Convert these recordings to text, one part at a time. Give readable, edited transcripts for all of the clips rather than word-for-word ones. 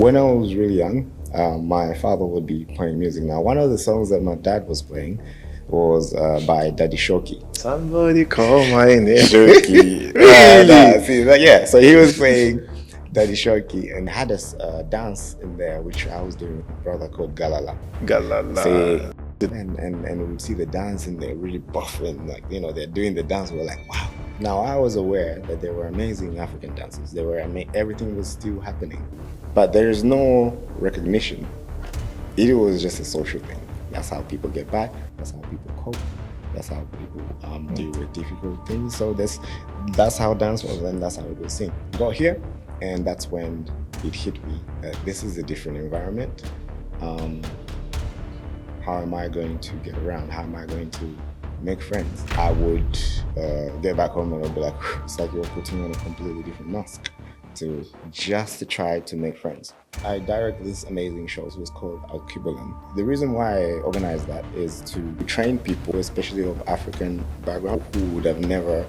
When I was really young, my father would be playing music. Now, one of the songs that my dad was playing was by Daddy Shoki. Somebody call my name. Shoki. Really? See, yeah. So he was playing Daddy Shoki and had a dance in there, which I was doing with my brother called Galala. Galala. See, and we'd see the dance and they're really buffing, like, they're doing the dance. We're like, wow. Now, I was aware that there were amazing African dances. Everything was still happening. But there's no recognition. It was just a social thing. That's how people get by. That's how people cope. That's how people deal with difficult things. So that's how dance was, and that's how it was seen. Got here, and that's when it hit me that this is a different environment. How am I going to get around? How am I going to make friends? I would get back home and I'd be like, it's like you're putting on a completely different mask to try to make friends. I directed this amazing show. It was called Alkibalan. The reason why I organized that is to train people, especially of African background, who would have never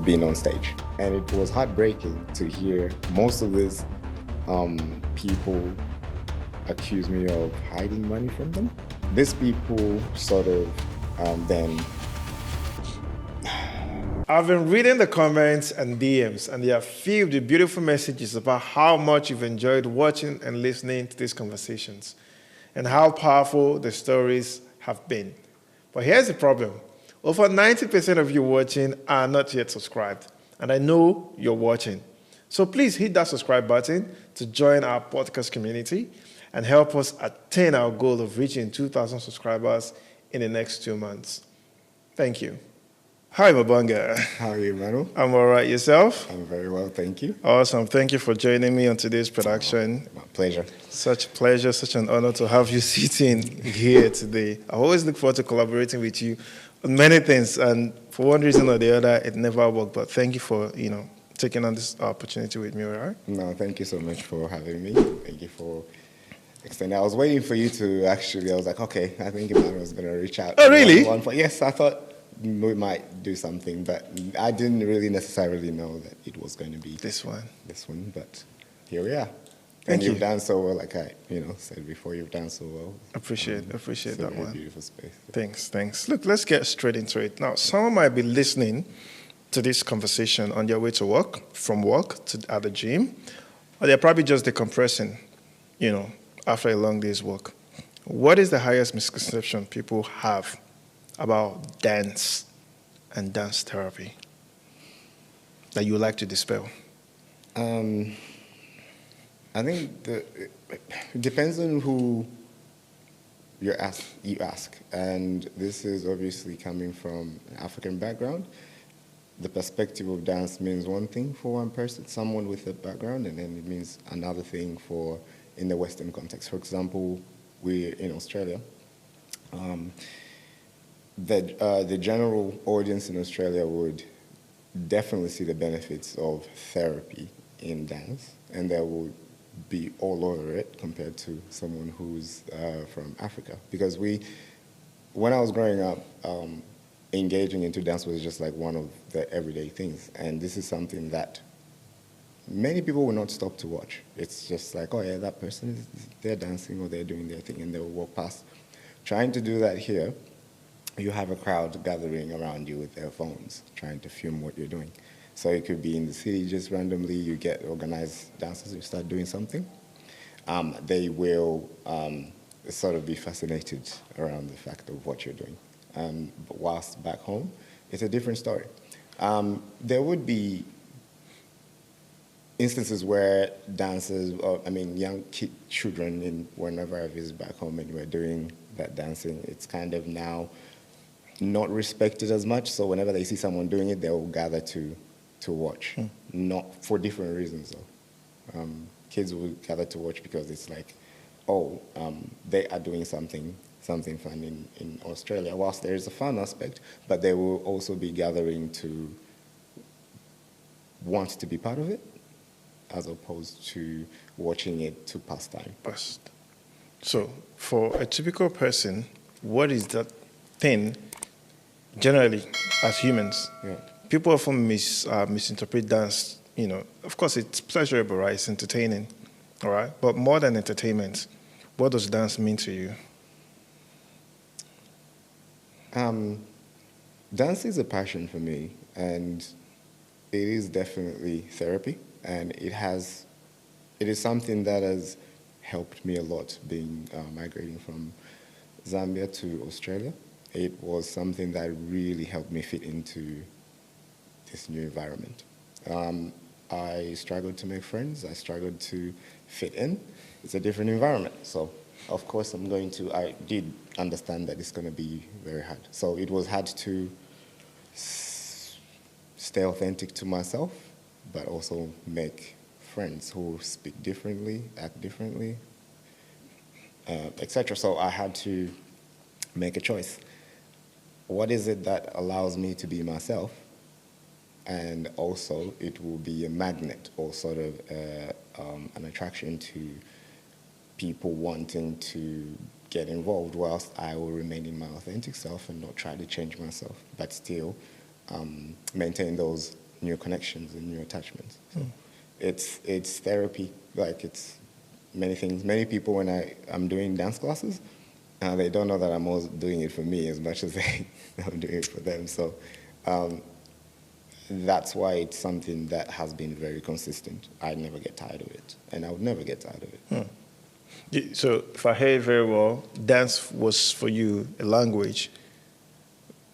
been on stage. And it was heartbreaking to hear most of these people accuse me of hiding money from them. These people sort of then I've been reading the comments and DMs, and they are filled with beautiful messages about how much you've enjoyed watching and listening to these conversations and how powerful the stories have been. But here's the problem. Over 90% of you watching are not yet subscribed, and I know you're watching. So please hit that subscribe button to join our podcast community and help us attain our goal of reaching 2,000 subscribers in the next 2 months. Thank you. Hi, Mubanga. How are you, Manu? I'm all right. Yourself? I'm very well, thank you. Awesome. Thank you for joining me on today's production. My pleasure. Such a pleasure, such an honor to have you sitting here today. I always look forward to collaborating with you on many things, and for one reason or the other, it never worked. But thank you for, taking on this opportunity with me, all right? No, thank you so much for having me. Thank you for extending. I was waiting for you to I was like, okay, I think Emmanuel was going to reach out. Oh, really? Yes, I thought we might do something, but I didn't really necessarily know that it was going to be this one, but here we are. Thank you. You've done so well, like I, said before, you've done so well. Appreciate that one. Beautiful space. Thanks. Look, let's get straight into it. Now, someone might be listening to this conversation on their way to work, from work to at the gym, or they're probably just decompressing, after a long day's work. What is the highest misconception people have about dance and dance therapy that you would like to dispel? I think it depends on who you ask. And this is obviously coming from an African background. The perspective of dance means one thing for one person, someone with a background, and then it means another thing in the Western context. For example, we're in Australia. The general audience in Australia would definitely see the benefits of therapy in dance, and they will be all over it compared to someone who's from Africa. Because when I was growing up, engaging into dance was just like one of the everyday things, and this is something that many people will not stop to watch. It's just like, oh yeah, that person they're dancing or they're doing their thing, and they'll walk past. Trying to do that here, you have a crowd gathering around you with their phones, trying to film what you're doing. So it could be in the city, just randomly, you get organized dancers, you start doing something. They will sort of be fascinated around the fact of what you're doing. But whilst back home, it's a different story. There would be instances where dancers, young children, whenever I visit back home and we're doing that dancing, it's kind of now not respected as much. So whenever they see someone doing it, they will gather to watch. Not for different reasons though. Kids will gather to watch because it's like, they are doing something fun in Australia. Whilst there is a fun aspect, but they will also be gathering to want to be part of it, as opposed to watching it to pass time. So for a typical person, what is that thing, generally, as humans? Yeah. People often misinterpret dance, of course it's pleasurable, right? It's entertaining. All right. But more than entertainment, what does dance mean to you? Dance is a passion for me, and it is definitely therapy, and it is something that has helped me a lot. Being migrating from Zambia to Australia, it was something that really helped me fit into this new environment. I struggled to make friends. I struggled to fit in. It's a different environment, so of course I did understand that it's going to be very hard. So it was hard to stay authentic to myself, but also make friends who speak differently, act differently, etc. So I had to make a choice. What is it that allows me to be myself? And also, it will be a magnet or sort of an attraction to people wanting to get involved, whilst I will remain in my authentic self and not try to change myself, but still maintain those new connections and new attachments. So it's therapy. Like, it's many things. Many people, when I'm doing dance classes, they don't know that I'm always doing it for me as much as I'm doing it for them. So that's why it's something that has been very consistent. I never get tired of it, and I would never get tired of it. So if I heard very well, dance was for you a language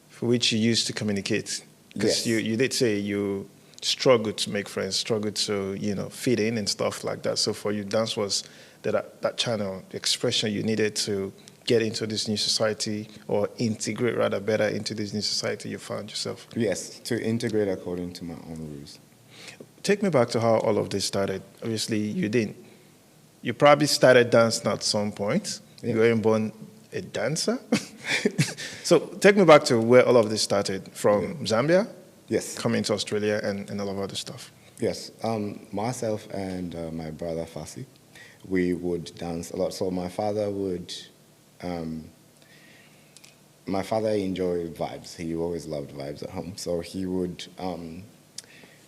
for which you used to communicate. Because Yes. you did say you struggled to make friends, struggled to, fit in and stuff like that. So for you, dance was that channel, the expression you needed to get into this new society, or integrate rather better into this new society you found yourself. Yes, to integrate according to my own rules. Take me back to how all of this started. Obviously, you didn't. You probably started dancing at some point. Yeah. You weren't born a dancer. So take me back to where all of this started, from Zambia, Yes. coming to Australia, and all of other stuff. Yes, myself and my brother Fasi, we would dance a lot. So my father enjoyed vibes. He always loved vibes at home. So he would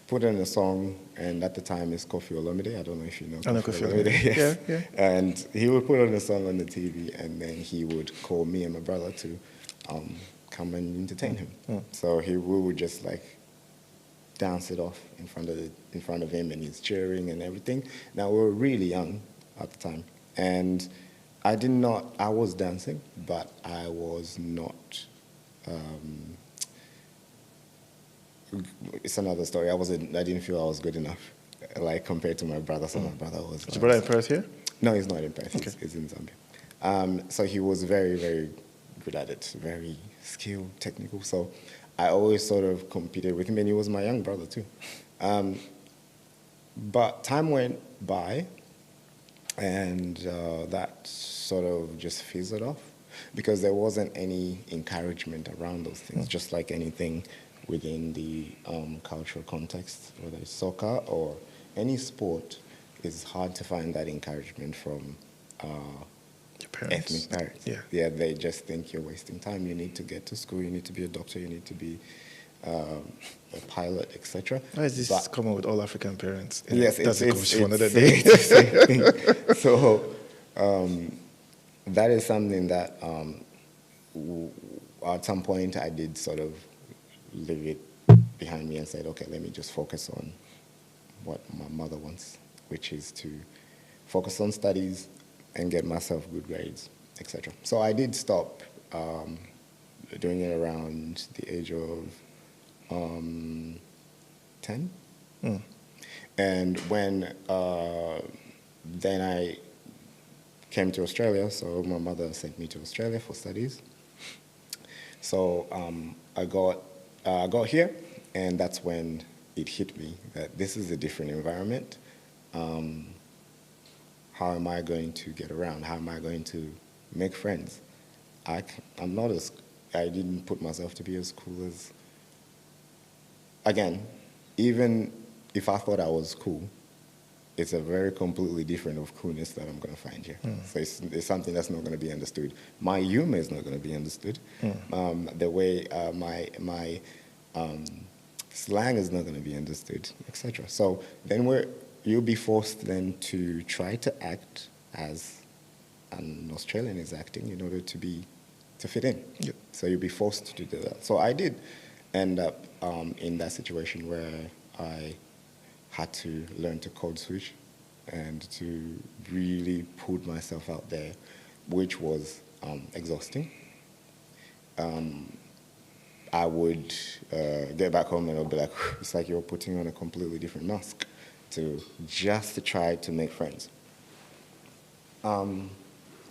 put in a song, and at the time it's Kofi Olomide. I don't know if you know I know Kofi Olomide. Yes. Yeah. And he would put on a song on the TV, and then he would call me and my brother to come and entertain him. So we would just like dance it off in front of him, and he's cheering and everything. Now, we were really young at the time, and I was dancing, but I was not, it's another story. I didn't feel I was good enough, like, compared to my brother. So my brother was. Is your brother in Perth here? No, he's not in Perth. Okay. He's in Zambia. So he was very, very good at it, very skilled, technical. So I always sort of competed with him, and he was my young brother too. But time went by, and that sort of just fizzled off, because there wasn't any encouragement around those things, just like anything within the cultural context, whether it's soccer or any sport. It's hard to find that encouragement from Your parents. ethnic parents. Yeah. They just think you're wasting time. You need to get to school. You need to be a doctor. You need to be a pilot, etc. Why is this common with all African parents? Yes, That's a it's conversation for another day. the same thing. So that is something that at some point I did sort of leave it behind me and said, okay, let me just focus on what my mother wants, which is to focus on studies and get myself good grades, etc. So I did stop doing it around the age of 10. And when then I came to Australia, so my mother sent me to Australia for studies. So I got here, and that's when it hit me that this is a different environment. How am I going to get around? How am I going to make friends? I didn't put myself to be as cool as, again, even if I thought I was cool, it's a very completely different of coolness that I'm going to find here. So it's something that's not going to be understood. My humor is not going to be understood. The way my slang is not going to be understood, etc. So then you'll be forced then to try to act as an Australian is acting in order to fit in. Yep. So you'll be forced to do that. So I did end up in that situation where I had to learn to code switch and to really put myself out there, which was exhausting. I would get back home and I'd be like, it's like you're putting on a completely different mask to try to make friends. And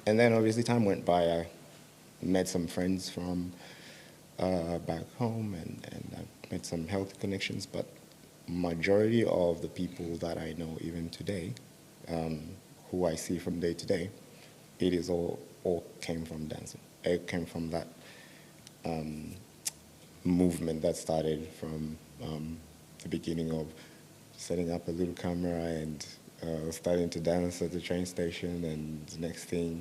then obviously time went by. I met some friends from back home and I made some healthy connections, but majority of the people that I know even today, who I see from day to day, it is all came from dancing. It came from that movement that started from the beginning of setting up a little camera and starting to dance at the train station, and the next thing,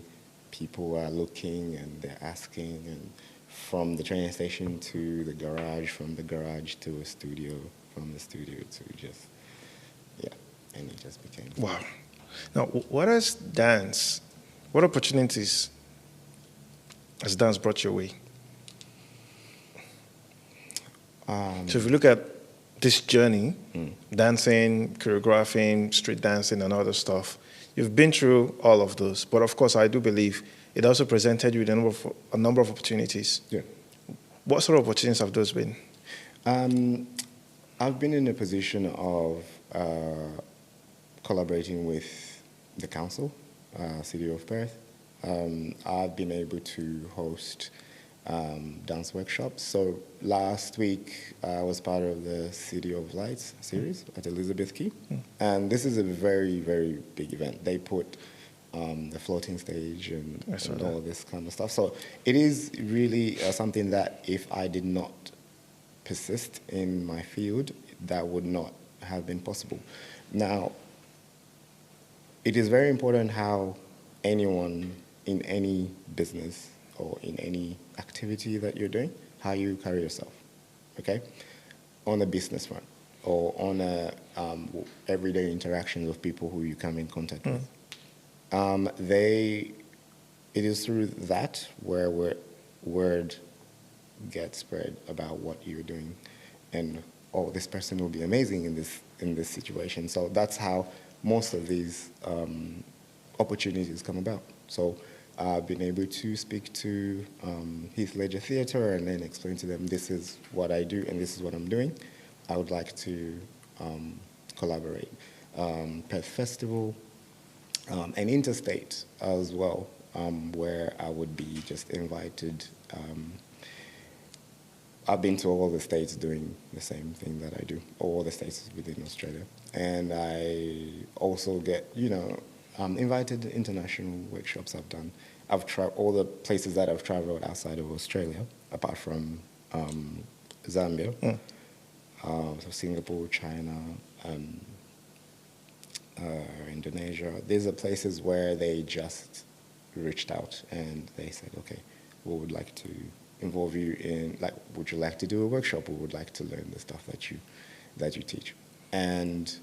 people are looking and they're asking, and from the train station to the garage, from the garage to a studio, from the studio to just, and it just became. Wow. Now, what opportunities has dance brought your way? So if you look at this journey, dancing, choreographing, street dancing, and other stuff, you've been through all of those. But of course, I do believe it also presented you with a number of opportunities. Yeah. What sort of opportunities have those been? I've been in a position of collaborating with the council, City of Perth. I've been able to host dance workshops. So last week I was part of the City of Lights series at Elizabeth Quay, and this is a very, very big event. They put the floating stage and all this kind of stuff. So it is really something that if I did not persist in my field, that would not have been possible. Now, it is very important how anyone in any business or in any activity that you're doing, how you carry yourself, okay? On a business front or on a everyday interactions with people who you come in contact with. It is through that where word gets spread about what you're doing, and this person will be amazing in this situation. So that's how most of these opportunities come about. So I've been able to speak to Heath Ledger Theatre and then explain to them, this is what I do and this is what I'm doing. I would like to collaborate. Perth Festival, and interstate as well, where I would be just invited. I've been to all the states doing the same thing that I do, all the states within Australia. And I also get, invited to international workshops I've done. I've tried all the places that I've traveled outside of Australia, apart from Zambia, so Singapore, China, Indonesia. These are places where they just reached out and they said, okay, we would like to involve you in, would you like to do a workshop? We would like to learn the stuff that you teach. And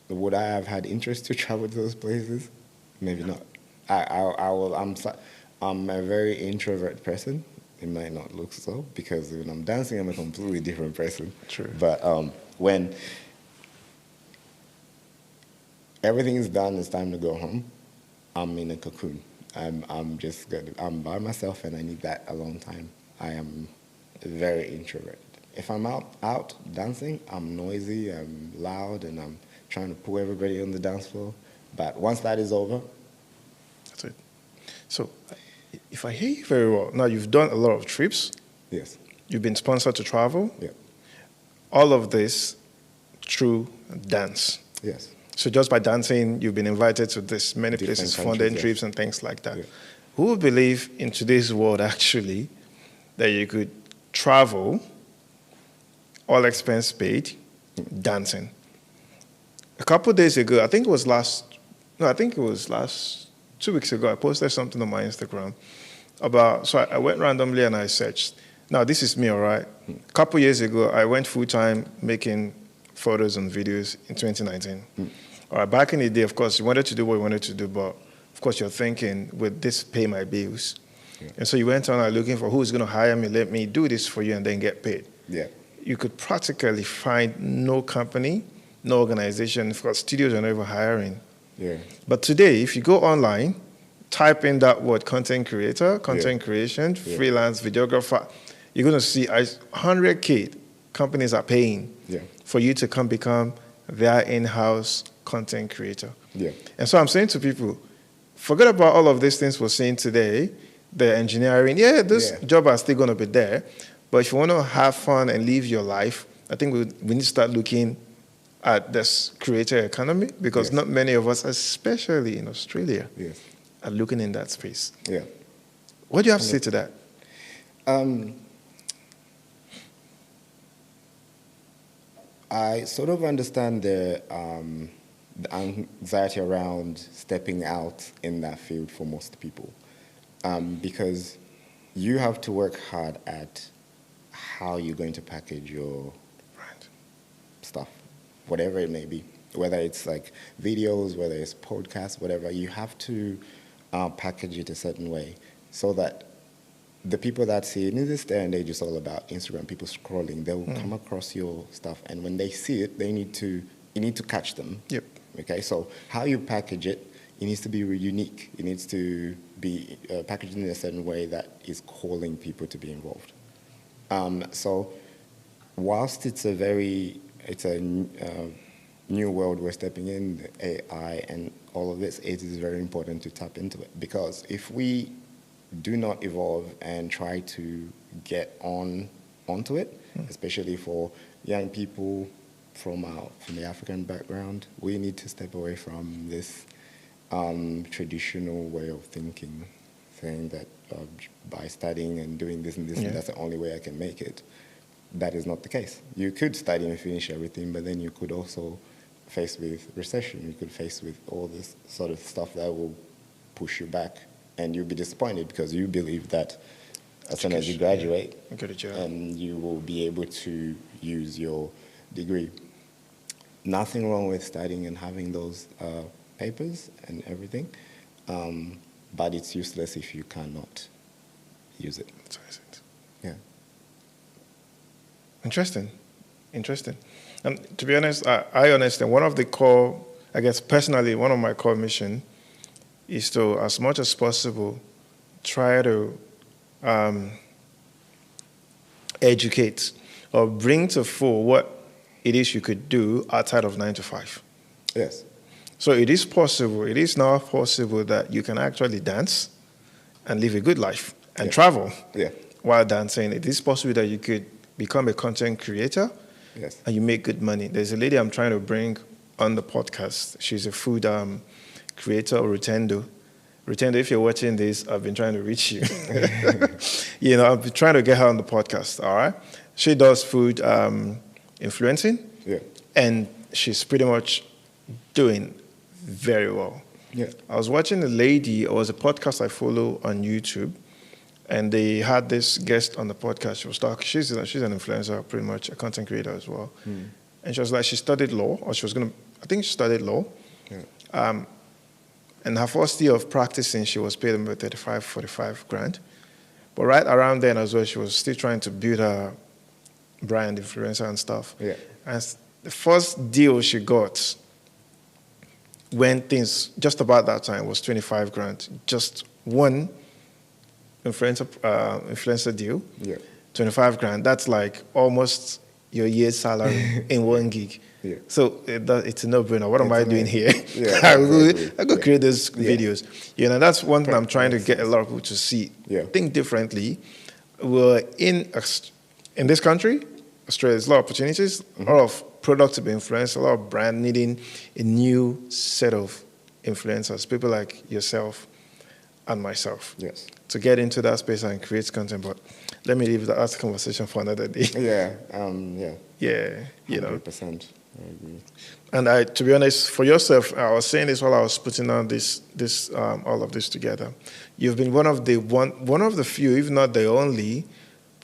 would I have had interest to travel to those places? Maybe not. I'm a very introvert person. It might not look so, because when I'm dancing, I'm a completely different person. True. But when everything is done, it's time to go home, I'm in a cocoon. I'm by myself and I need that a long time. I am very introverted. If I'm out dancing, I'm noisy, I'm loud, and I'm trying to pull everybody on the dance floor. But once that is over, that's it. So, if I hear you very well, now you've done a lot of trips. Yes. You've been sponsored to travel. Yeah. All of this through dance. Yes. So just by dancing, you've been invited to this many Different places, countries, funded yes. trips and things like that. Yeah. Who would believe in today's world, actually, that you could travel, all expense paid, dancing? A couple of days ago, I think it was last 2 weeks ago, I posted something on my Instagram about, so I went randomly and I searched. Now, this is me, all right? A couple years ago, I went full-time making photos and videos in 2019. All right, back in the day, of course, you wanted to do what you wanted to do, but of course, you're thinking, would this pay my bills? Yeah. And so you went on looking for who's going to hire me, let me do this for you, and then get paid. Yeah. You could practically find no company, no organization, because studios are never hiring. Yeah. But today, if you go online, type in that word content creator, content creation, freelance videographer, you're going to see 100K companies are paying for you to come become their in-house content creator. Yeah. And so I'm saying to people, forget about all of these things we're seeing today, the engineering. Yeah, this job are still going to be there. But if you want to have fun and live your life, I think we need to start looking at this creator economy, because not many of us, especially in Australia, are looking in that space. Yeah. What do you have to say to that? I sort of understand the anxiety around stepping out in that field for most people, because you have to work hard at how you're going to package your stuff, whatever it may be, whether it's like videos, whether it's podcasts, whatever. You have to package it a certain way so that the people that see it in this day and age is all about Instagram, people scrolling, they'll come across your stuff, and when they see it, you need to catch them. Yep. Okay, so how you package it, it needs to be really unique. It needs to be packaged in a certain way that is calling people to be involved. So whilst it's a new world we're stepping in, the AI and all of this, it is very important to tap into it, because if we do not evolve and try to get onto it, especially for young people from the African background, we need to step away from this traditional way of thinking, saying that by studying and doing this and this, and that's the only way I can make it. That is not the case. You could study and finish everything, but then you could also face with recession. You could face with all this sort of stuff that will push you back, and you'll be disappointed because you believe that as soon as you graduate, you will be able to use your degree. Nothing wrong with studying and having those papers and everything, but it's useless if you cannot use it. Yeah. Interesting. And to be honest, I understand one of the core, I guess personally, one of my core mission is to, as much as possible, try to educate or bring to fore what it is you could do outside of 9 to 5. Yes. So it is possible, it is now possible that you can actually dance and live a good life and travel while dancing. It is possible that you could become a content creator and you make good money. There's a lady I'm trying to bring on the podcast. She's a food creator, Rutendo. Rutendo, if you're watching this, I've been trying to reach you. I've been trying to get her on the podcast, all right? She does food influencing, and she's pretty much doing very well. Yeah. I was watching a lady, it was a podcast I follow on YouTube, and they had this guest on the podcast. She was talking, she's an influencer, pretty much a content creator as well. And she was like, she studied law, or she studied law. Yeah. And her first year of practicing, she was paid about 35, 45 grand. But right around then as well, she was still trying to build her brand, influencer and stuff. Yeah. And the first deal she got, when things, just about that time, was 25 grand. Just one influencer deal, 25 grand. That's like almost your year's salary in one gig. Yeah. So it's a no-brainer. What am I doing here? Yeah, I go create those videos. That's one thing I'm trying to get a lot of people to see. Think differently. We're in this country, Australia, there's a lot of opportunities, a lot of products to be influenced, a lot of brand needing a new set of influencers, people like yourself and myself. Yes. To get into that space and create content. But let me leave that conversation for another day. Yeah. 100%. I agree. And to be honest, for yourself, I was saying this while I was putting on all of this together. You've been one of the few, if not the only,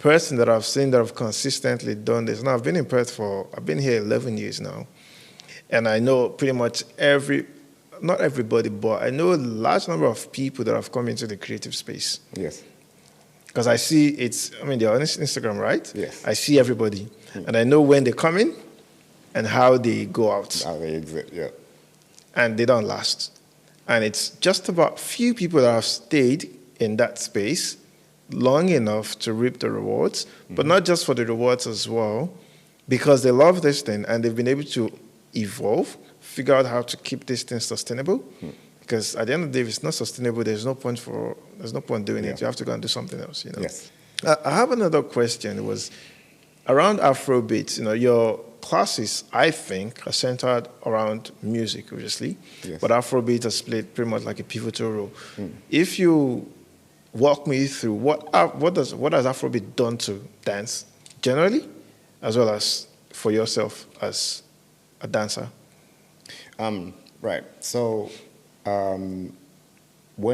person that I've seen that have consistently done this. Now, I've been here 11 years now. And I know pretty much not everybody, but I know a large number of people that have come into the creative space. Yes. Because I see they're on Instagram, right? Yes. I see everybody. And I know when they come in and how they go out. How they exit, yeah. And they don't last. And it's just about few people that have stayed in that space long enough to reap the rewards, but not just for the rewards as well, because they love this thing and they've been able to evolve, figure out how to keep this thing sustainable. Because at the end of the day, if it's not sustainable, there's no point doing it. You have to go and do something else, Yes. I have another question. It was around Afrobeats. Your classes, I think, are centered around music, obviously. Yes. But Afrobeats has played pretty much like a pivotal role. If you walk me through what has Afrobeat done to dance generally, as well as for yourself as a dancer? Right. So when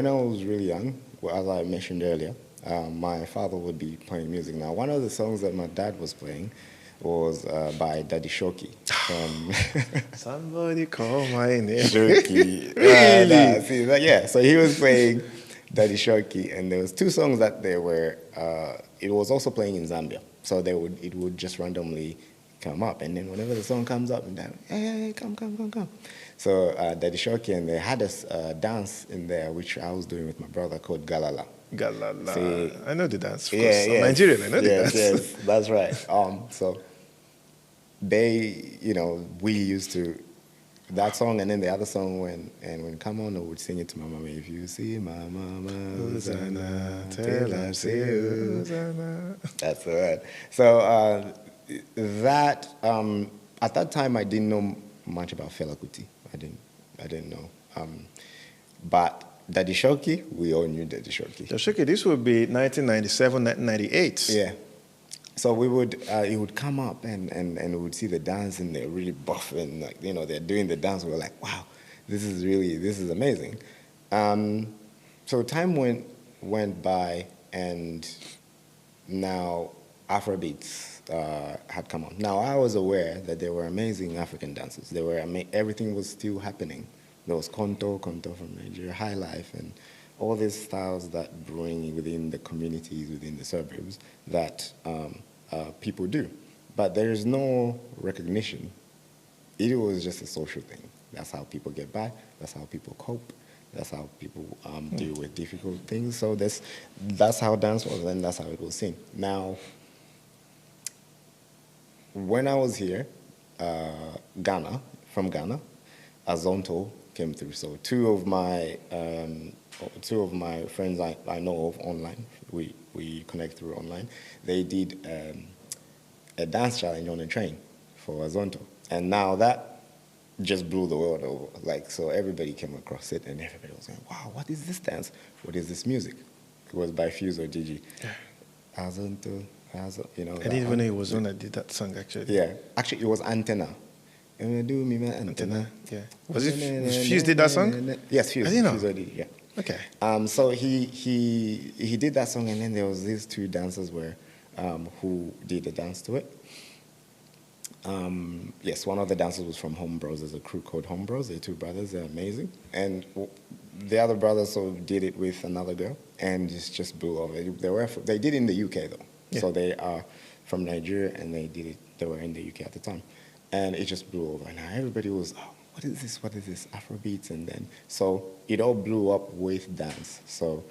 I was really young, as I mentioned earlier, my father would be playing music. Now, one of the songs that my dad was playing was by Daddy Shoki. Somebody call my name. Shoki. Really? Yeah. So he was playing Daddy Shoki, and there was two songs that they were. It was also playing in Zambia, so it would just randomly come up, and then whenever the song comes up, and then hey, come. So Daddy Shoki, and they had a dance in there which I was doing with my brother called Galala. Galala. See, I know the dance. Of yeah, course. I'm Nigerian. I know the dance. Yes, that's right. So they, we used to that song, and then the other song when come on, I would sing it to my mama. If you see my mama, Hosanna, tell her say Hosanna. That's the word. So that at that time I didn't know much about Fela Kuti. I didn't know. But Daddy Shoki, we all knew Daddy Shoki. Daddy Shoki, this would be 1997, 1998. Yeah. So he would come up and we would see the dance, and they're really buff and they're doing the dance. We were like, wow, this is amazing. So time went by, and now Afrobeats had come on. Now I was aware that there were amazing African dances. Everything was still happening. There was Konto from Nigeria, High Life, and all these styles that bring within the communities, within the suburbs, that people do. But there is no recognition. It was just a social thing. That's how people get by. That's how people cope. That's how people deal with difficult things. So that's how dance was, and that's how it was seen. Now, when I was here, from Ghana, Azonto came through. So two of my friends I know of online, we connect through online. They did a dance challenge on a train for Azonto, and now that just blew the world over. So everybody came across it, and everybody was saying, "Wow, what is this dance? What is this music?" It was by Fuse or Digi. Azonto. I didn't even know it was one that did that song, actually. Yeah, actually, it was Antenna. Do me my antenna. Yeah. Was it Fuse did that song? Yes, Fuse. I didn't know. Fuse did, yeah. Okay. So he did that song, and then there was these two dancers who did the dance to it. Yes, one of the dancers was from Home Bros. There's a crew called Home Bros. They're two brothers. They're amazing. And the other brother did it with another girl, and it just blew over. They did it in the UK though. Yeah. So they are from Nigeria, and they were in the UK at the time. And it just blew over. Now everybody was, oh, what is this? What is this? Afrobeats. And then, so it all blew up with dance. So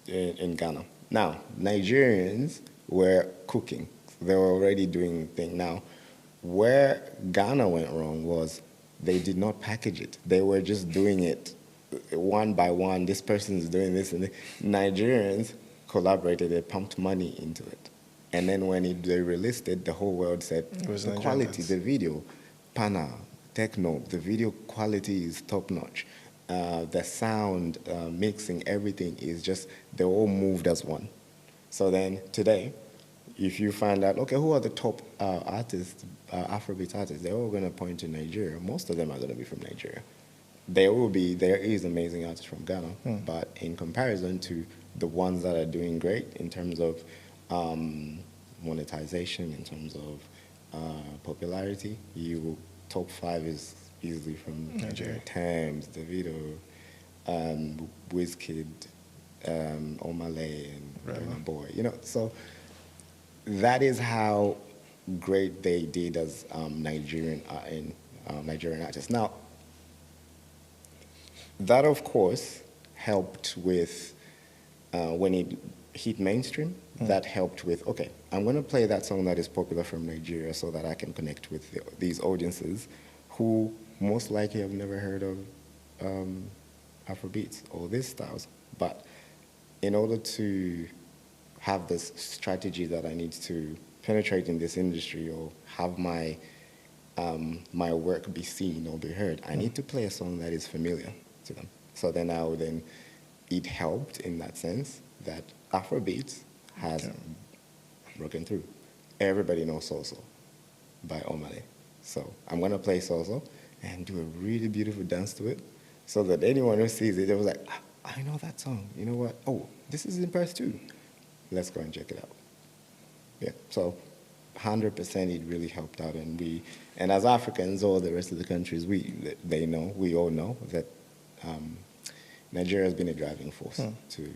in Ghana. Now, Nigerians were cooking. They were already doing things. Now, where Ghana went wrong was they did not package it. They were just doing it one by one. This person is doing this. And Nigerians collaborated. They pumped money into it. And then when they released it, the whole world said, the quality, the video, Pana, techno, the video quality is top-notch. The sound, mixing, everything is just, they all moved as one. So then today, if you find out, okay, who are the top artists, Afrobeat artists, they're all going to point to Nigeria. Most of them are going to be from Nigeria. There is amazing artists from Ghana, but in comparison to the ones that are doing great in terms of monetization, in terms of popularity, top 5 is easily from Nigeria. Thames, Davido, Wizkid, Omale, and Burna Boy. So that is how great they did as Nigerian artists. Now, that of course helped with when it hit mainstream. That helped with, okay, I'm going to play that song that is popular from Nigeria so that I can connect with these audiences who most likely have never heard of Afrobeats or these styles. But in order to have this strategy that I need to penetrate in this industry or have my my work be seen or be heard, I need to play a song that is familiar to them. So then it helped in that sense that Afrobeats has broken through. Everybody knows So-So by Omale. So I'm going to play So-So and do a really beautiful dance to it so that anyone who sees it, they was like, I know that song. You know what? Oh, this is in Press 2. Let's go and check it out. Yeah, so 100% it really helped out. And as Africans or the rest of the countries, we all know that Nigeria has been a driving force to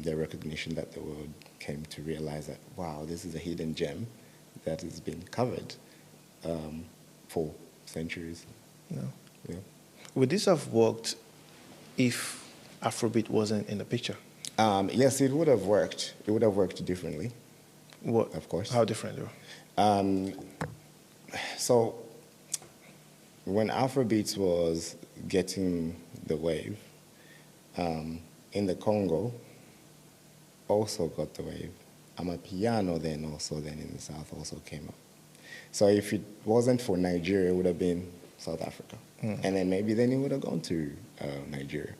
their recognition, that the world came to realize that, wow, this is a hidden gem that has been covered for centuries. Yeah. Would this have worked if Afrobeat wasn't in the picture? Yes, it would have worked. It would have worked differently. What? Of course. How different? So when Afrobeats was getting the wave, in the Congo also got the wave. Amapiano then in the South also came up. So if it wasn't for Nigeria, it would have been South Africa. And then maybe then it would have gone to Nigeria.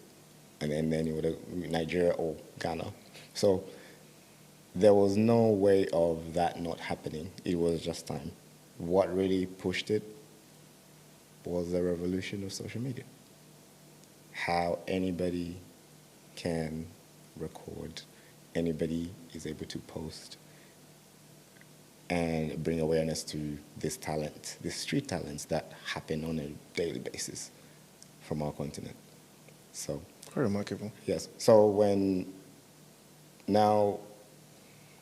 And then it would have Nigeria or Ghana. So there was no way of that not happening. It was just time. What really pushed it was the revolution of social media. How anybody can record, anybody is able to post and bring awareness to this talent, these street talents that happen on a daily basis from our continent. So, very remarkable. Yes. So when now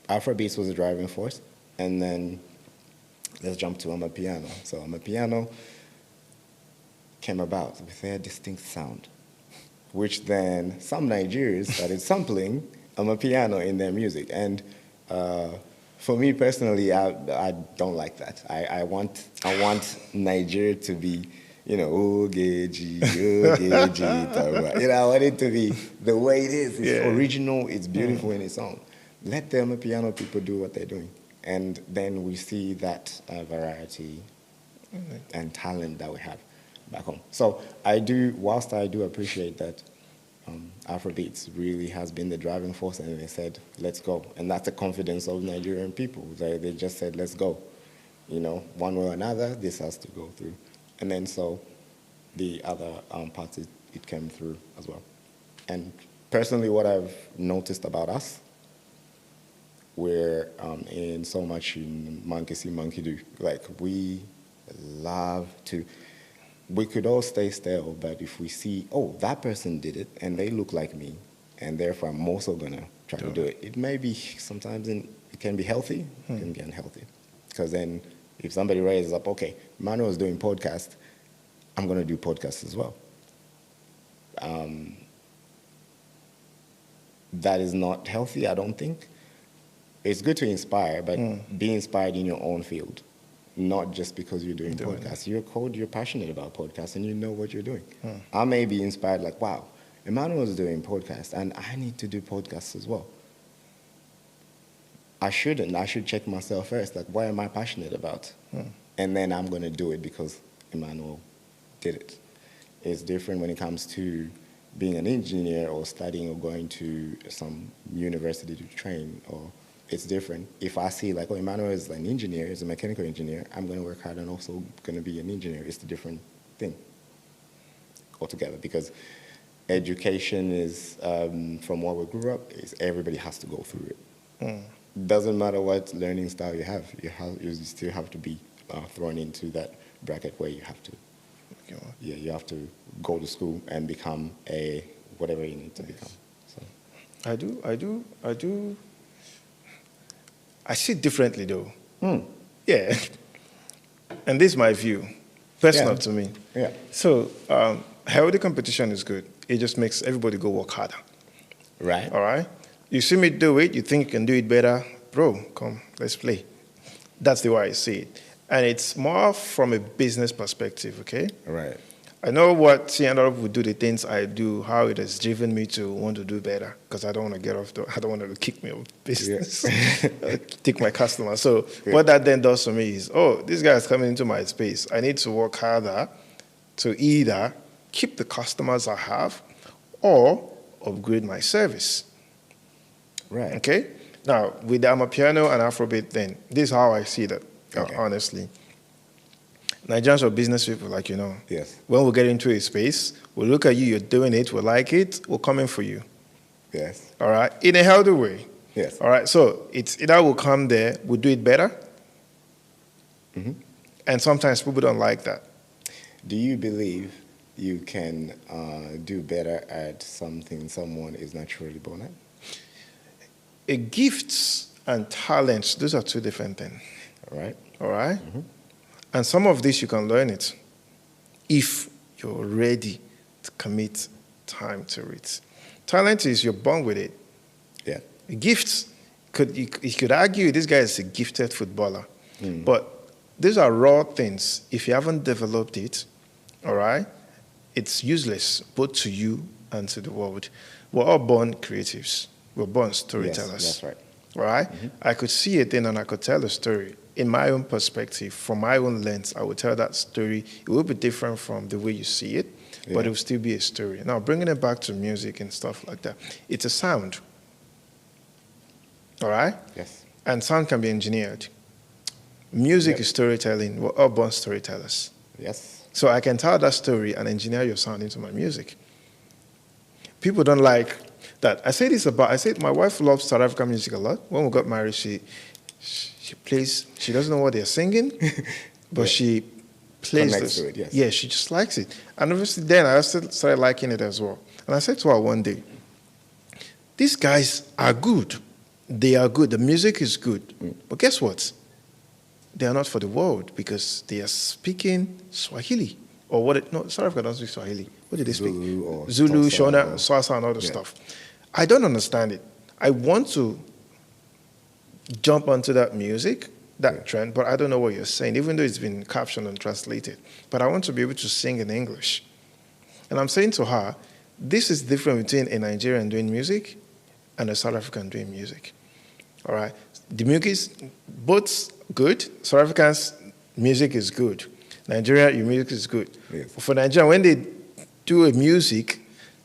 Afrobeats was the driving force, and then let's jump to Amapiano. So Amapiano came about with their distinct sound, which then some Nigerians started sampling Amapiano in their music. And for me personally, I don't like that. I want Nigeria to be, Ogeji, Ogeji. I want it to be the way it is. It's original, it's beautiful in its own. Let the Amapiano people do what they're doing. And then we see that variety and talent that we have back home. So whilst I do appreciate that Afrobeats really has been the driving force, and they said, let's go. And that's the confidence of Nigerian people. They just said, let's go. One way or another, this has to go through. And then so the other parts, it came through as well. And personally, what I've noticed about us, we're in so much in monkey see, monkey do. Like, we love to, we could all stay still, but if we see, oh, that person did it, and they look like me, and therefore I'm also going to try to do it. It may be, sometimes it can be healthy, it can be unhealthy. Because then if somebody raises up, okay, Manu is doing podcast, I'm going to do podcasts as well. That is not healthy, I don't think. It's good to inspire, but be inspired in your own field, not just because you're doing podcasts. You're passionate about podcasts, and you know what you're doing. I may be inspired, like, wow, Emmanuel's doing podcasts, and I need to do podcasts as well. I shouldn't. I should check myself first, like, what am I passionate about? And then I'm going to do it because Emmanuel did it. It's different when it comes to being an engineer or studying or going to some university to train, or it's different. If I see, like, oh, Emmanuel is an engineer, is a mechanical engineer, I'm going to work hard and also going to be an engineer. It's a different thing altogether, because education is, from what we grew up, is everybody has to go through it. doesn't matter what learning style you still have to be thrown into that bracket where you have to. Okay. Yeah, you have to go to school and become a whatever you need to become. So. I see it differently though. Mm. Yeah. And this is my view, personal to me. Yeah. So, healthy competition is good. It just makes everybody go work harder. Right. All right? You see me do it, you think you can do it better, bro, come, let's play. That's the way I see it. And it's more from a business perspective, okay? Right. I know what C&R would do, the things I do, how it has driven me to want to do better, because I don't want to get off, I don't want to kick me off business, take my customer. So what that then does for me is, oh, this guy is coming into my space. I need to work harder to either keep the customers I have or upgrade my service. Right. Okay? Now, with the Amapiano and Afrobeat thing, this is how I see that, honestly. Nigerians are business people, like you know. Yes. When we get into a space, we'll look at you, you're doing it, we like it, we'll come in for you. Yes. All right? In a healthy way. Yes. All right? So it's either we'll come there, we'll do it better, and sometimes people don't like that. Do you believe you can do better at something someone is naturally born at? Gifts and talents, those are two different things. All right. All right? And some of this you can learn it if you're ready to commit time to it. Talent is you're born with it. Yeah. Gifts, you could argue this guy is a gifted footballer. But these are raw things. If you haven't developed it, all right, it's useless both to you and to the world. We're all born creatives. We're born storytellers. Yes, that's right. All right? I could see a thing and I could tell a story. In my own perspective, from my own lens, I would tell that story. It will be different from the way you see it, but it will still be a story. Now, bringing it back to music and stuff like that, it's a sound. All right? Yes. And sound can be engineered. Music is storytelling. We're all born storytellers. Yes. So I can tell that story and engineer your sound into my music. People don't like that. I say my wife loves South African music a lot. When we got married, she plays, she doesn't know what they're singing, but she plays Connects this. to it, yes. Yeah, she just likes it. And obviously then I also started liking it as well. And I said to her one day, these guys are good. They are good. The music is good. But guess what? They are not for the world because they are speaking Swahili. Or what? No, South Africa doesn't speak Swahili. What do they speak? Zulu, Shona, Swasa, and all the stuff. I don't understand it. I want to jump onto that music, that trend, but I don't know what you're saying, even though it's been captioned and translated. But I want to be able to sing in English. And I'm saying to her, this is different between a Nigerian doing music and a South African doing music. All right? The music is both good. South African's music is good. Nigeria, your music is good. Yes. For Nigeria, when they do a music,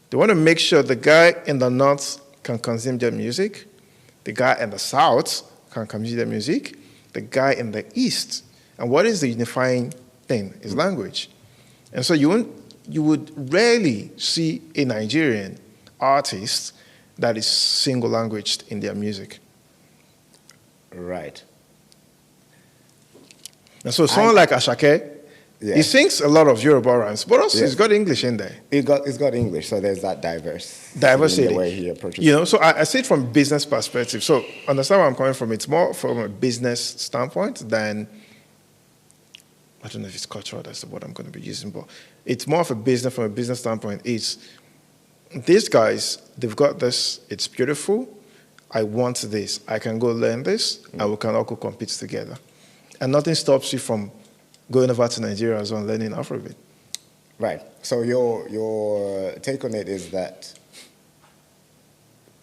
they want to make sure the guy in the north can consume their music, the guy in the south can consume their music, the guy in the east. And what is the unifying thing? Is language. And so you would rarely see a Nigerian artist that is single languaged in their music. Right. And so someone like Ashake, he sings a lot of Yoruba rhymes, but also he's got English in there. It's got English, so there's that diversity in the way he approaches. You know, so I see it from a business perspective. So understand where I'm coming from. It's more from a business standpoint than, I don't know if it's cultural, that's the word I'm going to be using, but it's more of a business from a business standpoint. It's these guys, they've got this, it's beautiful. I want this. I can go learn this, and we can all go compete together. And nothing stops you from going over to Nigeria as well and learning Afrobeat. Right. So your take on it is that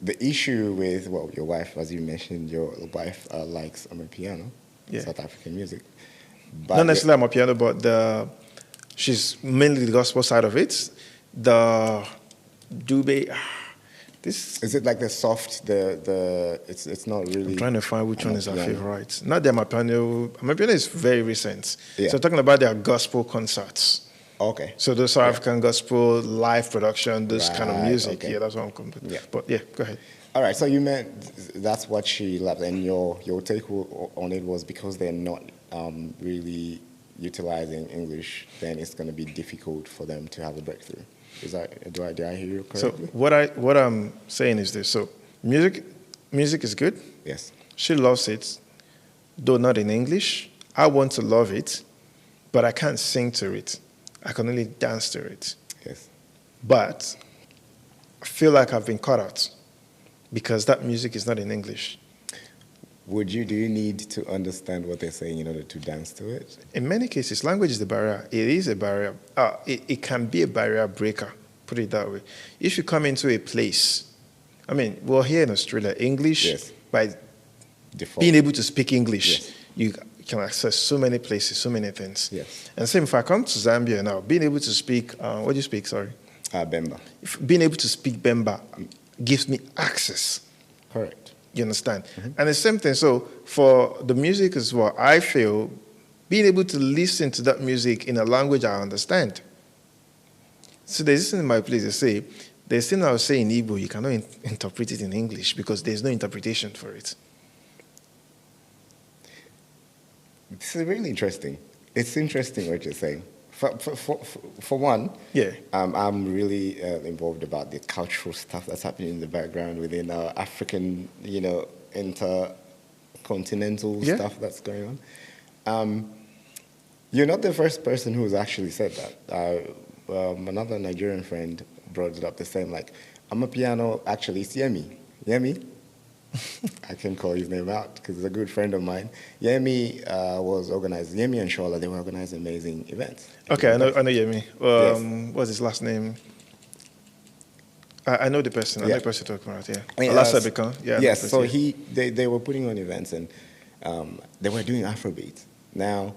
the issue with, well, your wife, as you mentioned, your wife likes Amapiano, South African music. But not necessarily Amapiano, but she's mainly the gospel side of it. The Dube, is it like the soft, it's not really... I'm trying to find which one is our favorite. Not the Amapiano. Amapiano is very recent. Yeah. So talking about their gospel concerts. Okay. So those South African gospel, live production, this kind of Right, music. okay. Yeah, that's what I'm comparing. Yeah. But yeah, go ahead. All right, so you meant that's what she loved, and your take on it was because they're not really utilizing English, then it's going to be difficult for them to have a breakthrough. Is that did I hear you So correctly? what I'm saying is this. So music is good. Yes. She loves it, though not in English. I want to love it, but I can't sing to it. I can only dance to it. Yes. But I feel like I've been cut out because that music is not in English. Do you need to understand what they're saying in order to dance to it? In many cases, language is the barrier. It is a barrier. It can be a barrier breaker, put it that way. If you come into a place, I mean, well, here in Australia, English, Yes. by Default. being able to speak English, Yes. you can access so many places, so many things. Yes. And same, if I come to Zambia now, being able to speak, what do you speak, sorry? Bemba. Being able to speak Bemba gives me access. Correct. You understand? And the same thing, so for the music as well, I feel being able to listen to that music in a language I understand. So there's this in my place, they say, there's thing I will say in Igbo, you cannot interpret it in English because there's no interpretation for it. This is really interesting. It's interesting what you're saying. For one, Yeah. I'm really involved about the cultural stuff that's happening in the background within our African, intercontinental stuff that's going on. You're not the first person who's actually said that. Another Nigerian friend brought it up the same, like, I'm a piano, actually, it's Yemi. Yemi? I can call his name out because he's a good friend of mine. Yemi was organizing, Yemi and Shola, they were organizing amazing events. Okay, I know Yemi. Yes. What's his last name? I know the person. I know the person you're talking about, yeah. Olasabika. Yeah. Yes, so they were putting on events and they were doing Afrobeats. Now,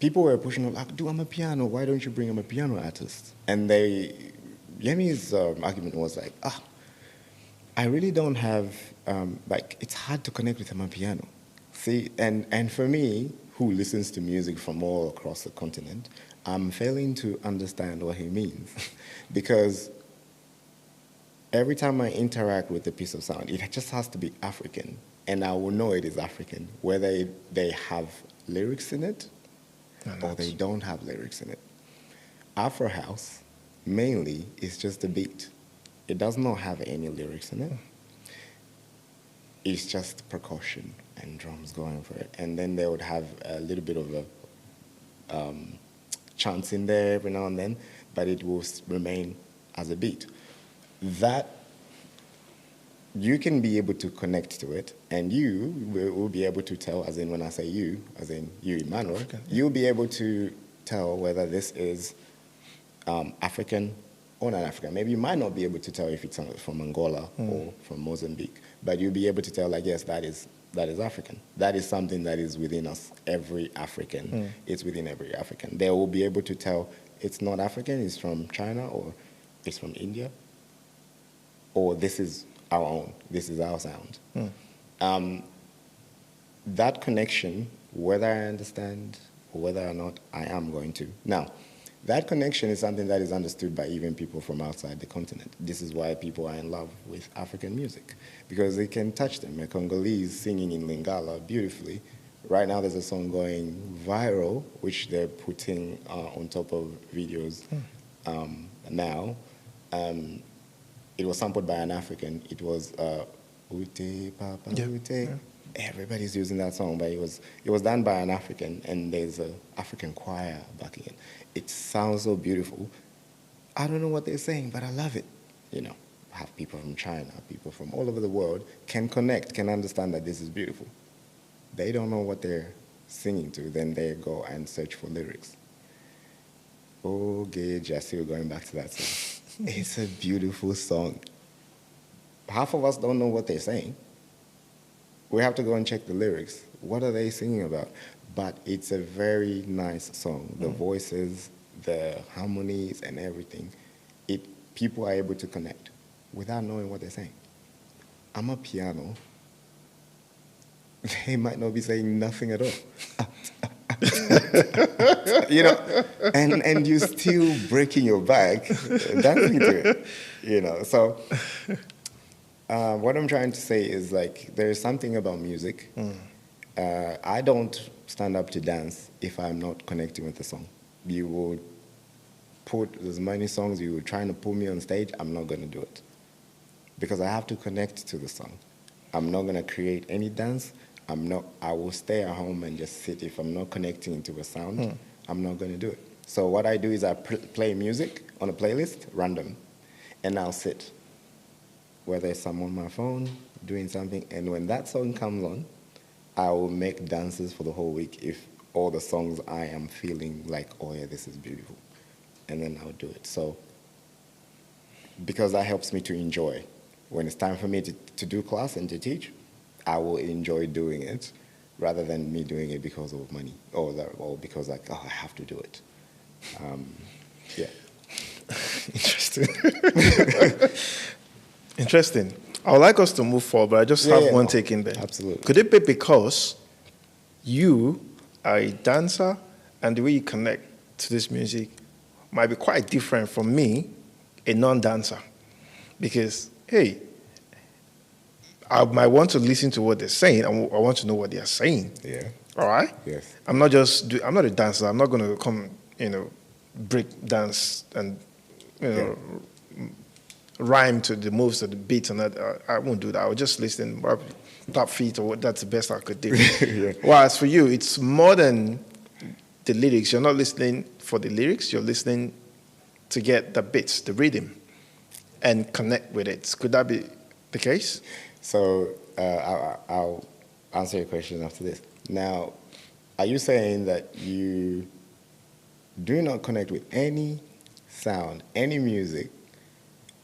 people were pushing up, like, do Amapiano, why don't you bring Amapiano artists? And Yemi's argument was like, I really don't have, it's hard to connect with Amapiano. See, and for me, who listens to music from all across the continent, I'm failing to understand what he means. Because every time I interact with a piece of sound, it just has to be African. And I will know it is African, whether they have lyrics in it or they don't have lyrics in it. Afro house, mainly, is just a beat. It does not have any lyrics in it. It's just percussion and drums going for it. And then they would have a little bit of a chants in there every now and then, but it will remain as a beat. That, you can be able to connect to it, and you will be able to tell, as in when I say you, as in you, Emmanuel, you'll be able to tell whether this is African or not African. Maybe you might not be able to tell if it's from Angola or from Mozambique, but you'll be able to tell, like, yes, that is African. That is something that is within us, every African. It's within every African. They will be able to tell it's not African, it's from China, or it's from India, or this is our own, this is our sound. That connection, whether I understand or whether or not I am going to. Now, that connection is something that is understood by even people from outside the continent. This is why people are in love with African music, because it can touch them. A Congolese singing in Lingala beautifully. Right now there's a song going viral, which they're putting on top of videos now. It was sampled by an African. It was Ute, Papa, Ute. Yeah. Everybody's using that song, but it was done by an African, and there's an African choir backing it. It sounds so beautiful. I don't know what they're saying, but I love it. Have people from China, people from all over the world can connect, can understand that this is beautiful. They don't know what they're singing to, then they go and search for lyrics. Oh, Gage, I see you're going back to that song. It's a beautiful song. Half of us don't know what they're saying. We have to go and check the lyrics. What are they singing about? But it's a very nice song. The voices, the harmonies, and everything. People are able to connect without knowing what they're saying. I'm a piano. They might not be saying nothing at all. you know, and you're still breaking your back dancing to it, you know. So what I'm trying to say is like there's something about music. I don't stand up to dance if I'm not connecting with the song. You will put as many songs you were trying to pull me on stage, I'm not going to do it because I have to connect to the song. I'm not going to create any dance. I will stay at home and just sit. If I'm not connecting to a sound, I'm not going to do it. So what I do is I play music on a playlist, random, and I'll sit, whether it's I'm on my phone doing something, and when that song comes on, I will make dances for the whole week if all the songs I am feeling like, oh yeah, this is beautiful, and then I'll do it. So because that helps me to enjoy. When it's time for me to do class and to teach, I will enjoy doing it rather than me doing it because of money or because like, oh, I have to do it. Yeah. Interesting. Interesting. I would like us to move forward, but I just have one take in there. Absolutely. Could it be because you are a dancer and the way you connect to this music might be quite different from me, a non-dancer? Because, hey, I might want to listen to what they're saying. I want to know what they're saying. Yeah. All right? Yes. I'm not a dancer. I'm not going to come, break dance and, rhyme to the moves of the beats and that. I won't do that. I will just listen, top feet, or that's the best I could do. Yeah. Whereas for you, it's more than the lyrics. You're not listening for the lyrics. You're listening to get the beats, the rhythm, and connect with it. Could that be the case? So I'll answer your question after this. Now, are you saying that you do not connect with any sound, any music,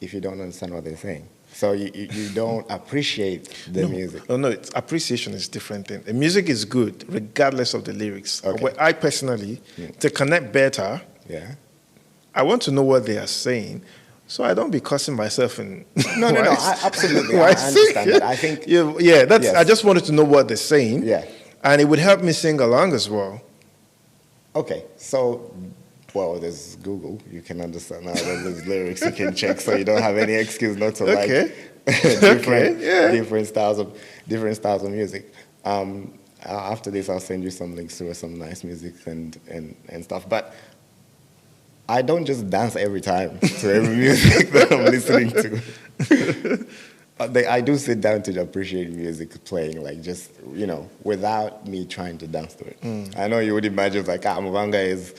if you don't understand what they're saying? So you don't appreciate the music? No, appreciation is different thing. The music is good regardless of the lyrics. Okay. But I personally, to connect better, I want to know what they are saying, so I don't be cussing myself in. No, absolutely. I understand that. I think. That's. Yes. I just wanted to know what they're saying. Yeah. And it would help me sing along as well. Okay, so, well, there's Google. You can understand now. There's lyrics you can check, so you don't have any excuse not to like different styles of music. After this, I'll send you some links to some nice music and stuff. But I don't just dance every time to every music that I'm listening to. I do sit down to appreciate music playing, like just, without me trying to dance to it. I know you would imagine like, Mubanga is,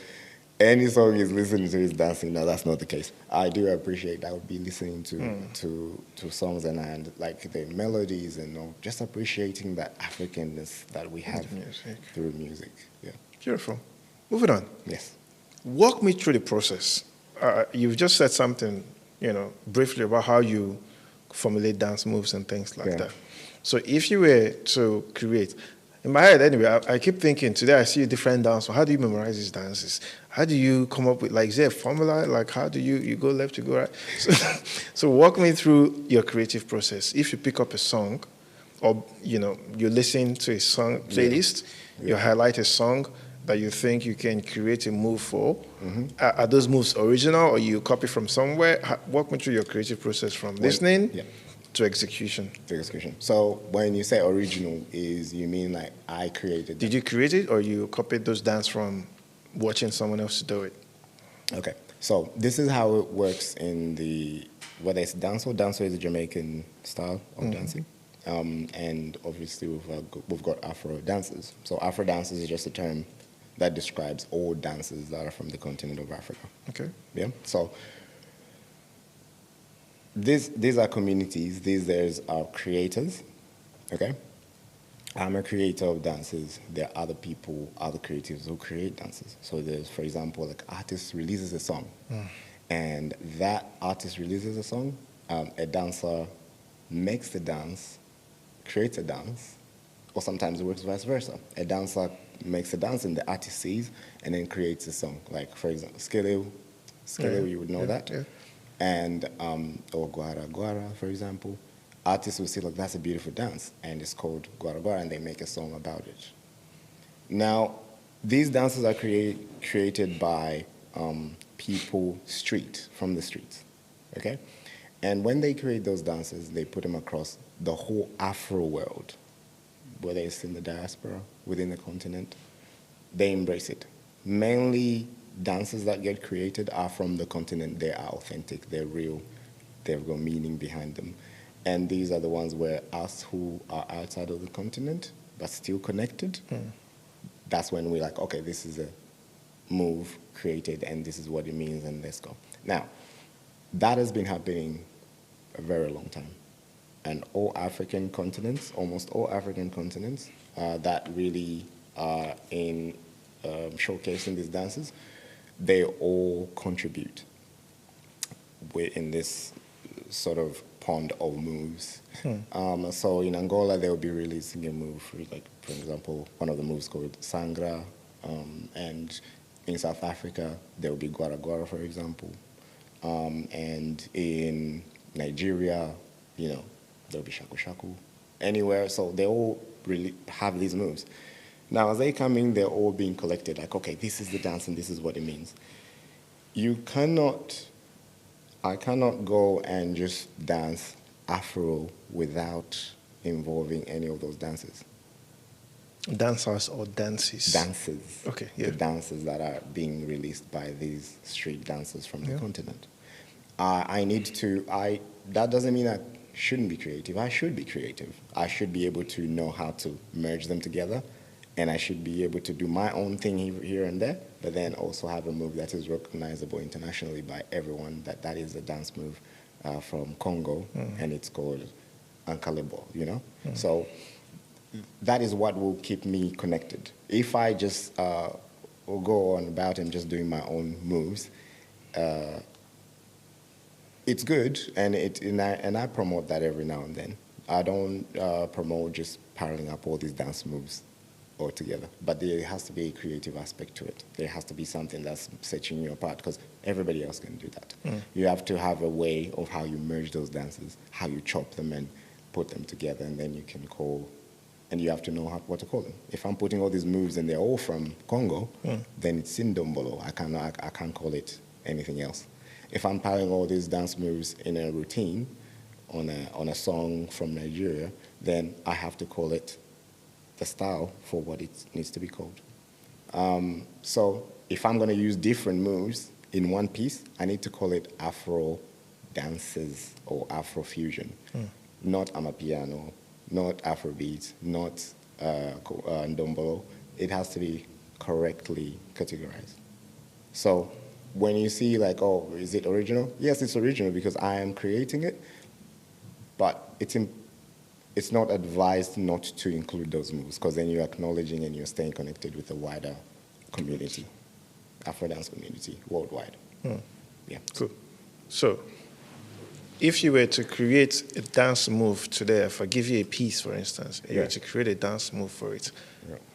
any song he's listening to is dancing. No, that's not the case. I do appreciate, I would be listening to songs and like the melodies and just appreciating that Africanness that we have through music. Yeah. Beautiful. Moving on. Yes. Walk me through the process. You've just said something, briefly about how you formulate dance moves and things like that. So if you were to create, in my head anyway, I keep thinking, today I see a different dance. How do you memorize these dances? How do you come up with, like, is there a formula? Like, how do you go left, you go right? So walk me through your creative process. If you pick up a song, or, you listen to a song playlist, you highlight a song that you think you can create a move for. Are those moves original or you copy from somewhere? Walk me through your creative process from listening to execution. So when you say original, you mean like I created Did you create it or you copied those dance from watching someone else do it? Okay. So this is how it works whether it's dancehall. Dancehall is a Jamaican style of dancing. And obviously we've got Afro dances. So Afro dances is just a term that describes all dances that are from the continent of Africa. Okay. Yeah. So these are communities. These are creators. Okay. I'm a creator of dances. There are other people, other creatives who create dances. So there's, for example, like artist releases a song, and that artist releases a song. A dancer makes the dance, creates a dance, or sometimes it works vice versa. A dancer makes a dance and the artist sees and then creates a song. Like, for example, Skelew, you would know that. Yeah. And, or Guara Guara, for example. Artists will say, look, that's a beautiful dance, and it's called Guara Guara, and they make a song about it. Now, these dances are created by people from the streets, okay? And when they create those dances, they put them across the whole Afro world, whether it's in the diaspora, within the continent, they embrace it. Mainly dances that get created are from the continent. They are authentic, they're real, they've got meaning behind them. And these are the ones where us who are outside of the continent, but still connected, that's when we're like, okay, this is a move created and this is what it means and let's go. Now, that has been happening a very long time. And all African continents, almost all African continents that really are in showcasing these dances, they all contribute in this sort of pond of moves. So in Angola, they'll be releasing a move, like for example, one of the moves called Sangra, and in South Africa, there will be Gwara Gwara, for example, and in Nigeria, you know, there'll be Shaku Shaku, anywhere. So they all really have these moves. Now, as they come in, they're all being collected, like, okay, this is the dance and this is what it means. I cannot go and just dance Afro without involving any of those dances. Dancers or dances? Dances. Okay, yeah. The dances that are being released by these street dancers from the continent. That doesn't mean I shouldn't be creative. I should be creative. I should be able to know how to merge them together, and I should be able to do my own thing here and there, but then also have a move that is recognizable internationally by everyone, that is a dance move from Congo, and it's called Ankalebo, you know? So that is what will keep me connected. If I just will go on about and just doing my own moves, it's good, and I promote that every now and then. I don't promote just piling up all these dance moves all together, but there has to be a creative aspect to it. There has to be something that's setting you apart, because everybody else can do that. You have to have a way of how you merge those dances, how you chop them and put them together, and then you can and you have to know what to call them. If I'm putting all these moves and they're all from Congo, then it's Sindombolo. I can't call it anything else. If I'm piling all these dance moves in a routine on a song from Nigeria, then I have to call it the style for what it needs to be called. So if I'm going to use different moves in one piece, I need to call it Afro dances or Afro fusion, not Amapiano, not Afrobeats, not Ndombolo. It has to be correctly categorized. So when you see like, oh, is it original? Yes, it's original because I am creating it, but it's not advised not to include those moves, because then you're acknowledging and you're staying connected with the wider community, Afrodance community worldwide. Yeah. Cool. So, if you were to create a dance move today, if I give you a piece, for instance, and you were to create a dance move for it,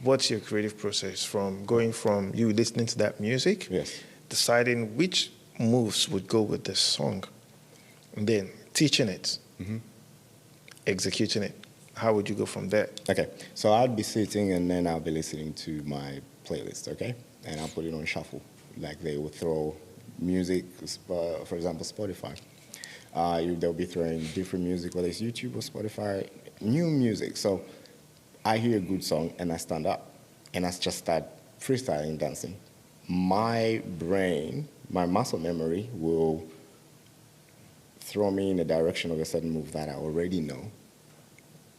what's your creative process from going from you listening to that music, deciding which moves would go with the song, and then teaching it, executing it? How would you go from there? Okay, so I'd be sitting and then I'll be listening to my playlist, okay? And I'll put it on shuffle. Like they will throw music, for example, Spotify. They'll be throwing different music, whether it's YouTube or Spotify, new music. So I hear a good song and I stand up and I just start freestyling, dancing. My brain, my muscle memory will throw me in the direction of a certain move that I already know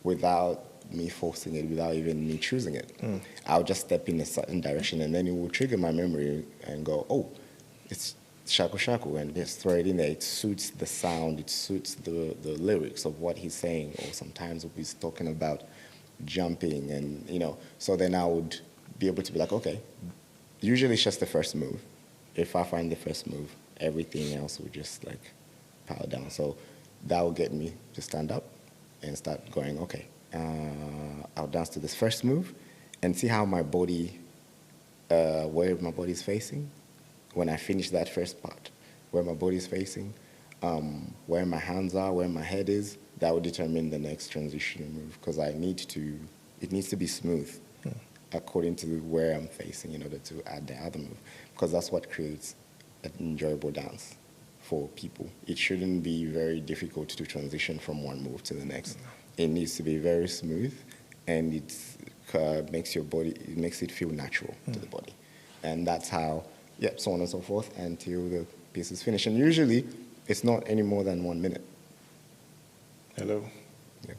without me forcing it, without even me choosing it. I'll just step in a certain direction and then it will trigger my memory and go, oh, it's Shaku Shaku, and just throw it in there. It suits the sound, it suits the lyrics of what he's saying, or sometimes he's talking about jumping and, you know, so then I would be able to be like, okay, usually it's just the first move. If I find the first move, everything else will just like pile down. So that will get me to stand up and start going, okay, I'll dance to this first move and see how my body, where my body's facing. When I finish that first part, where my body's facing, where my hands are, where my head is, that will determine the next transitional move, because it needs to be smooth. according to where I'm facing in order to add the other move, because that's what creates an enjoyable dance for people. It shouldn't be very difficult to transition from one move to the next. It needs to be very smooth, and it makes it feel natural to the body. And that's how, so on and so forth until the piece is finished. And usually, it's not any more than 1 minute. Hello? Yeah.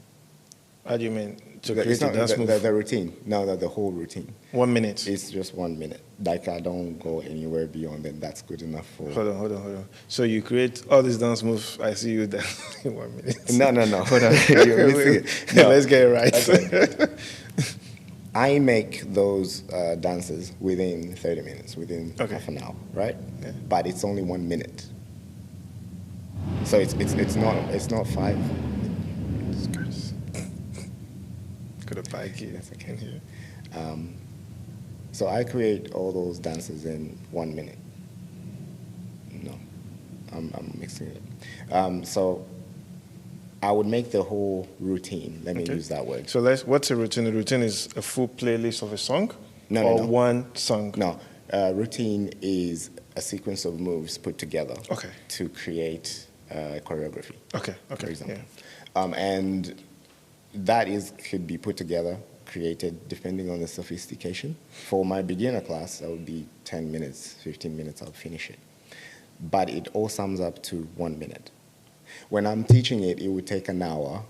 How do you mean? To It's create a not dance move? the routine. No, the whole routine. 1 minute. It's just 1 minute. Like, I don't go anywhere beyond that. That's good enough for... Hold on. So you create all these dance moves, I see you dance in 1 minute. No. Hold on. You're missing it. No. Let's get it right. Okay. I make those dances within 30 minutes, within half an hour, right? Yeah. But it's only 1 minute. So it's not 5. Could have bike it. That's okay. So I create all those dances in 1 minute. No, I'm mixing it. So I would make the whole routine. Let me use that word. So what's a routine? A routine is a full playlist of a song? No. One song? No. Routine is a sequence of moves put together to create choreography. Okay. For example. Yeah. And that could be put together, created, depending on the sophistication. For my beginner class, that would be 10 minutes, 15 minutes, I'll finish it. But it all sums up to 1 minute. When I'm teaching it, it would take an hour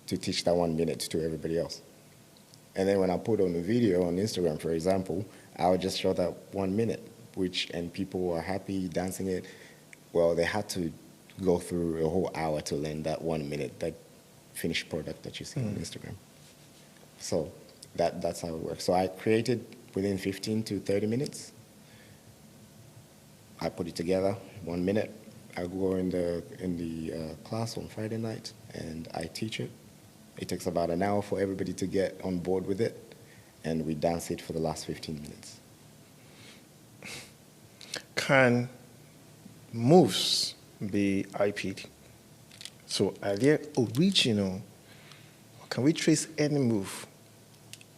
to teach that 1 minute to everybody else. And then when I put on a video on Instagram, for example, I would just show that 1 minute, and people were happy dancing it. Well, they had to go through a whole hour to learn that 1 minute, that finished product that you see on Instagram. So that's how it works. So I created within 15 to 30 minutes. I put it together, 1 minute. I go in the class on Friday night and I teach it. It takes about an hour for everybody to get on board with it, and we dance it for the last 15 minutes. Can moves be IP'd? So are they original? Can we trace any move,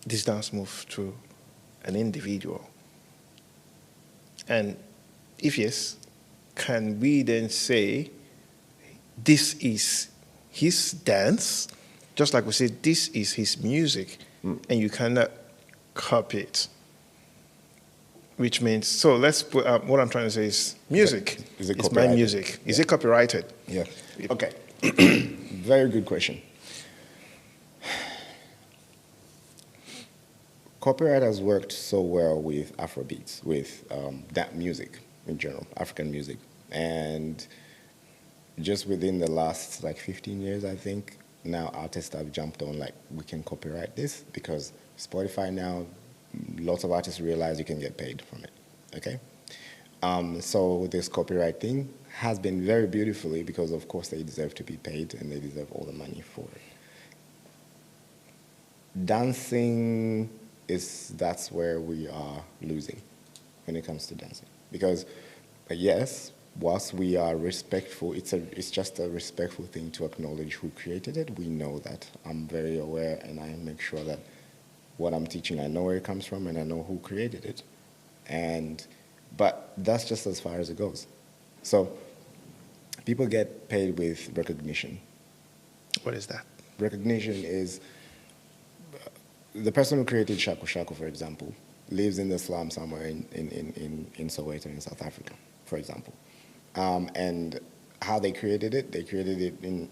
this dance move, to an individual? And if yes, can we then say this is his dance, just like we say this is his music, and you cannot copy it? Which means, so let's put what I'm trying to say is music. Is it it's my music. Is it copyrighted? Yeah. Okay. Very good question. Copyright has worked so well with Afrobeats, with that music in general, African music. And just within the last 15 years, I think, now artists have jumped on we can copyright this, because Spotify now, lots of artists realize you can get paid from it, okay? So this copyright thing has been very beautifully, because of course they deserve to be paid and they deserve all the money for it. Dancing that's where we are losing when it comes to dancing. Because yes, whilst we are respectful, it's just a respectful thing to acknowledge who created it. We know that. I'm very aware, and I make sure that what I'm teaching, I know where it comes from and I know who created it. But that's just as far as it goes. So people get paid with recognition. What is that? Recognition is the person who created Shaku Shaku, for example, lives in the slum somewhere in Soweto in South Africa, for example. And how they created it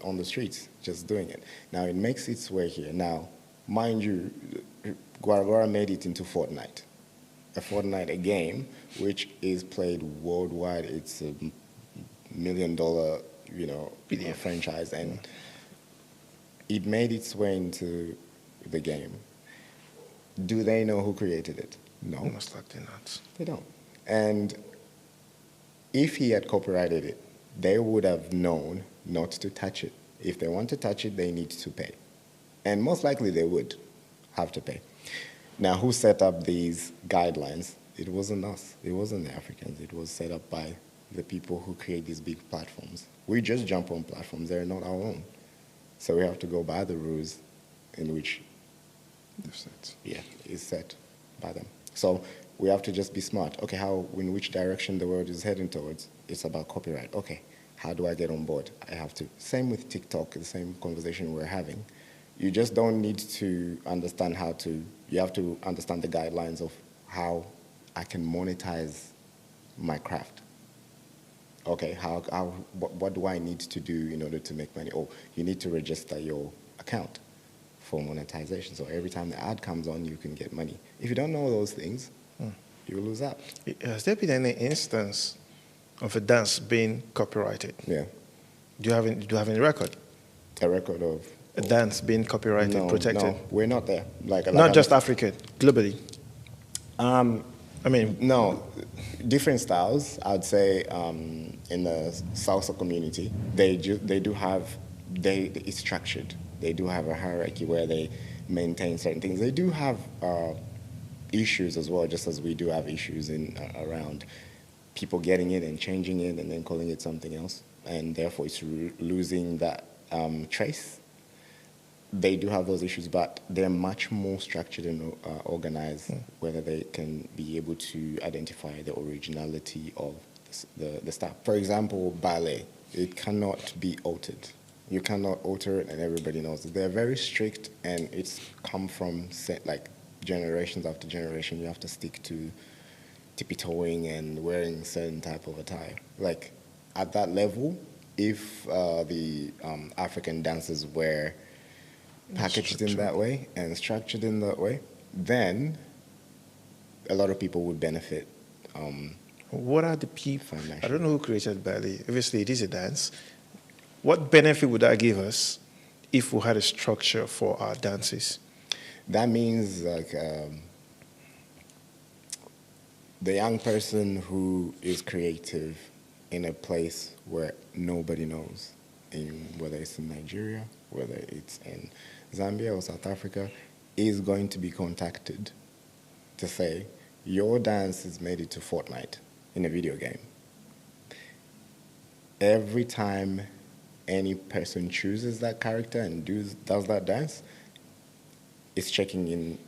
on the streets, just doing it. Now it makes its way here. Now, mind you, Guaragora made it into Fortnite. A game which is played worldwide. It's a $1 million, franchise, and it made its way into the game. Do they know who created it? No. Most likely not. They don't. And if he had copyrighted it, they would have known not to touch it. If they want to touch it, they need to pay. And most likely they would have to pay. Now, who set up these guidelines? It wasn't us. It wasn't the Africans. It was set up by the people who create these big platforms. We just jump on platforms. They're not our own. So we have to go by the rules in which they've set. Yeah, is set. by them. So we have to just be smart. Okay, in which direction the world is heading towards? It's about copyright. Okay, how do I get on board? I have to. Same with TikTok, the same conversation we're having. You just don't need to understand you have to understand the guidelines of how I can monetize my craft. Okay, what do I need to do in order to make money? Oh, you need to register your account for monetization. So every time the ad comes on, you can get money. If you don't know those things, you lose out. Has there been any instance of a dance being copyrighted? Yeah. Do you have any record? A record of a dance being copyrighted, protected? No, we're not there. Not just Africa, globally. No, different styles. I'd say in the salsa community, it's structured. They do have a hierarchy where they maintain certain things. They do have issues as well, just as we do have issues around people getting it and changing it and then calling it something else, and therefore it's losing that trace. They do have those issues, but they're much more structured and organized, whether they can be able to identify the originality of the style. For example, ballet, it cannot be altered. You cannot alter it, and everybody knows it. They're very strict, and it's come from generations after generation. You have to stick to tippy-toeing and wearing certain type of attire. Like at that level, if the African dances were packaged in that way and structured in that way, then a lot of people would benefit. What are the people? I don't know who created ballet. Obviously, it is a dance. What benefit would that give us if we had a structure for our dances? That means the young person who is creative in a place where nobody knows, whether it's in Nigeria, whether it's in Zambia or South Africa, is going to be contacted to say, your dance has made it to Fortnite in a video game. Every time any person chooses that character and does that dance, it's checking in.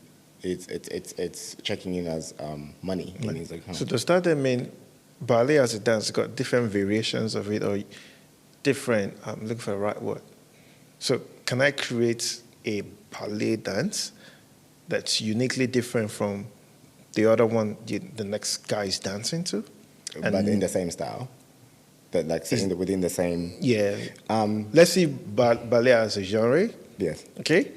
It's checking in as money in his account. So does that then mean ballet as a dance got different variations of it, or different? I'm looking for the right word. So can I create a ballet dance that's uniquely different from the other one the next guy is dancing to? But in the same style? Within the same... Yeah. Let's see ballet as a genre. Yes. Okay?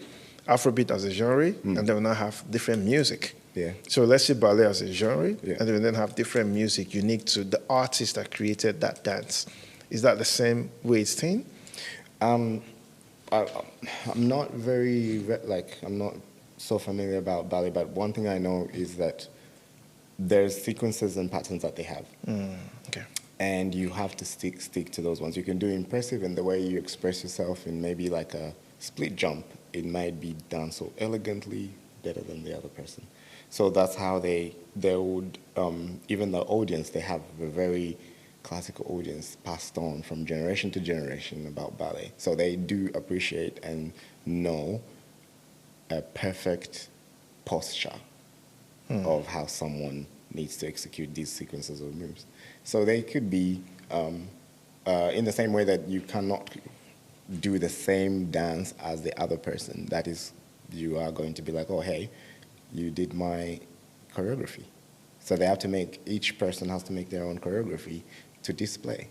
Afrobeat as a genre, and then we now have different music. Yeah. So let's see ballet as a genre, yeah. and then have different music unique to the artist that created that dance. Is that the same way it's seen? I'm not I'm not so familiar about ballet, but one thing I know is that there's sequences and patterns that they have. Okay. And you have to stick to those ones. You can do impressive in the way you express yourself in maybe like a split jump. It might be done so elegantly, better than the other person. So that's how they would, even the audience, they have a very classical audience passed on from generation to generation about ballet. So they do appreciate and know a perfect posture of how someone needs to execute these sequences of moves. So they could be in the same way that you cannot do the same dance as the other person. That is, you are going to be like, oh, hey, you did my choreography. So they have to each person has to make their own choreography to display.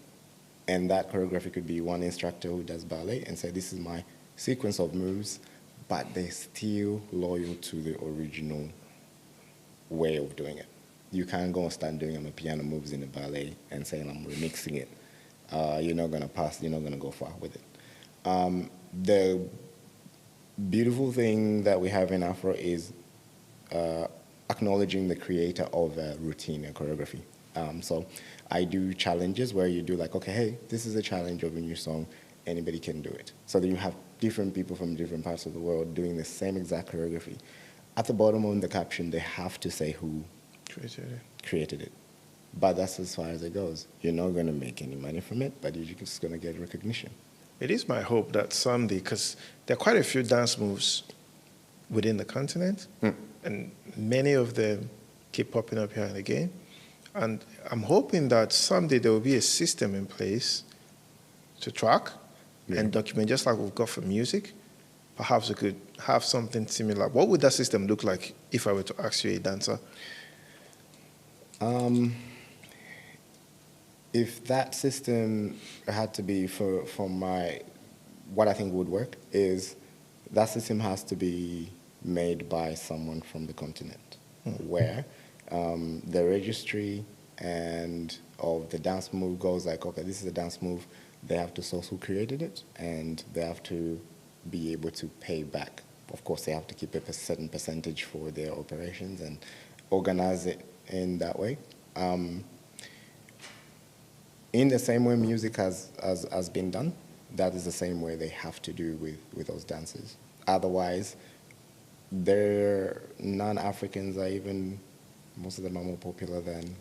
And that choreography could be one instructor who does ballet and say, this is my sequence of moves, but they're still loyal to the original way of doing it. You can't go and start doing piano moves in the ballet and saying I'm remixing it. You're not going to pass, you're not going to go far with it. The beautiful thing that we have in Afro is acknowledging the creator of a routine and choreography. So I do challenges where you do like, okay, hey, this is a challenge of a new song, anybody can do it. So then you have different people from different parts of the world doing the same exact choreography. At the bottom of the caption, they have to say who created it. But that's as far as it goes. You're not going to make any money from it, but you're just going to get recognition. It is my hope that someday, because there are quite a few dance moves within the continent, and many of them keep popping up here and again. And I'm hoping that someday there will be a system in place to track and document, just like we've got for music. Perhaps we could have something similar. What would that system look like if I were to ask you, a dancer? If that system had to be for what I think would work is that system has to be made by someone from the continent, where the registry and of the dance move goes like, okay, this is a dance move. They have to source who created it, and they have to be able to pay back. Of course, they have to keep a certain percentage for their operations and organize it in that way. In the same way music has been done, that is the same way they have to do with those dances. Otherwise, their non-Africans are even, most of them are more popular than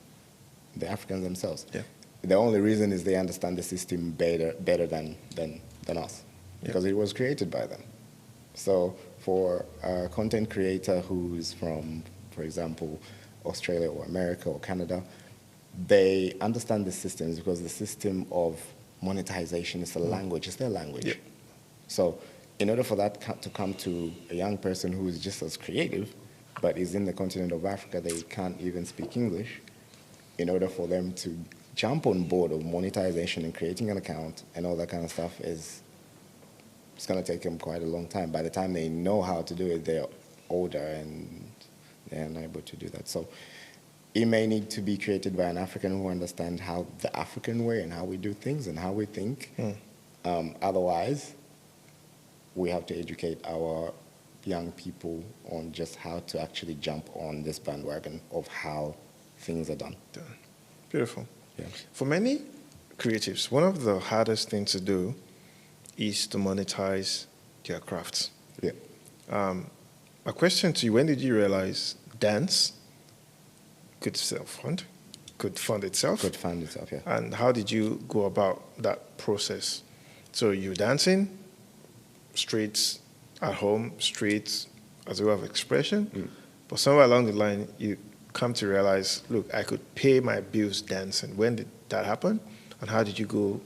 the Africans themselves. Yeah. The only reason is they understand the system better than us, because it was created by them. So for a content creator who's from, for example, Australia or America or Canada, they understand the systems because the system of monetization is a language, it's their language. Yeah. So in order for that to come to a young person who is just as creative, but is in the continent of Africa, they can't even speak English, in order for them to jump on board of monetization and creating an account and all that kind of stuff it's going to take them quite a long time. By the time they know how to do it, they're older and they're unable to do that. So it may need to be created by an African who understands how the African way and how we do things and how we think. Otherwise, we have to educate our young people on just how to actually jump on this bandwagon of how things are done. Beautiful. Yeah. For many creatives, one of the hardest things to do is to monetize their crafts. Yeah. My question to you, when did you realize dance could self-fund, could fund itself? Could fund itself, yeah. And how did you go about that process? So you're dancing, streets at home, streets as a way of expression, but somewhere along the line, you come to realize, look, I could pay my bills dancing. When did that happen? And how did you go,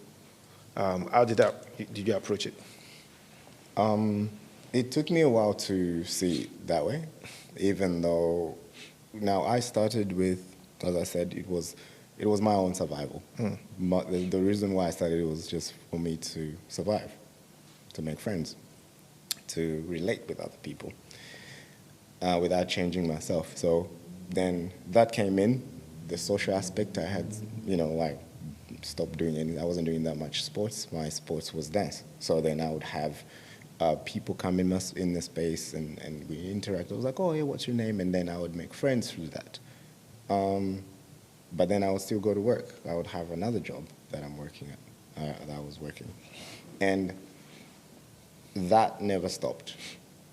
did you approach it? It took me a while to see it that way, even though now I started with, as I said, it was my own survival. The reason why I started it was just for me to survive, to make friends, to relate with other people without changing myself. So then that came in, the social aspect. I had, I stopped doing anything. I wasn't doing that much sports. My sports was dance. So then I would have people come in the space and we interact. I was like, oh, hey, what's your name? And then I would make friends through that. But then I would still go to work. I would have another job that I'm working at, that I was working. And that never stopped.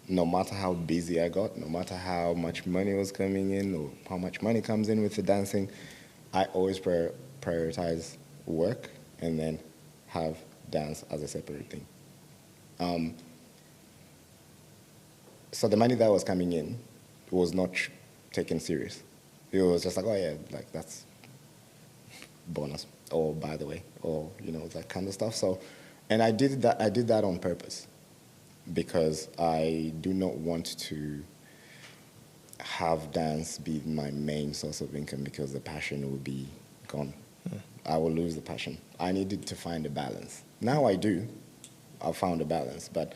No matter how busy I got, no matter how much money was coming in or how much money comes in with the dancing, I always prioritize work and then have dance as a separate thing. So the money that was coming in was not taken serious. It was just like, oh yeah, like that's bonus, or by the way, or that kind of stuff. So, and I did that on purpose, because I do not want to have dance be my main source of income, because the passion will be gone. I will lose the passion. I needed to find a balance. Now I do. I've found a balance, but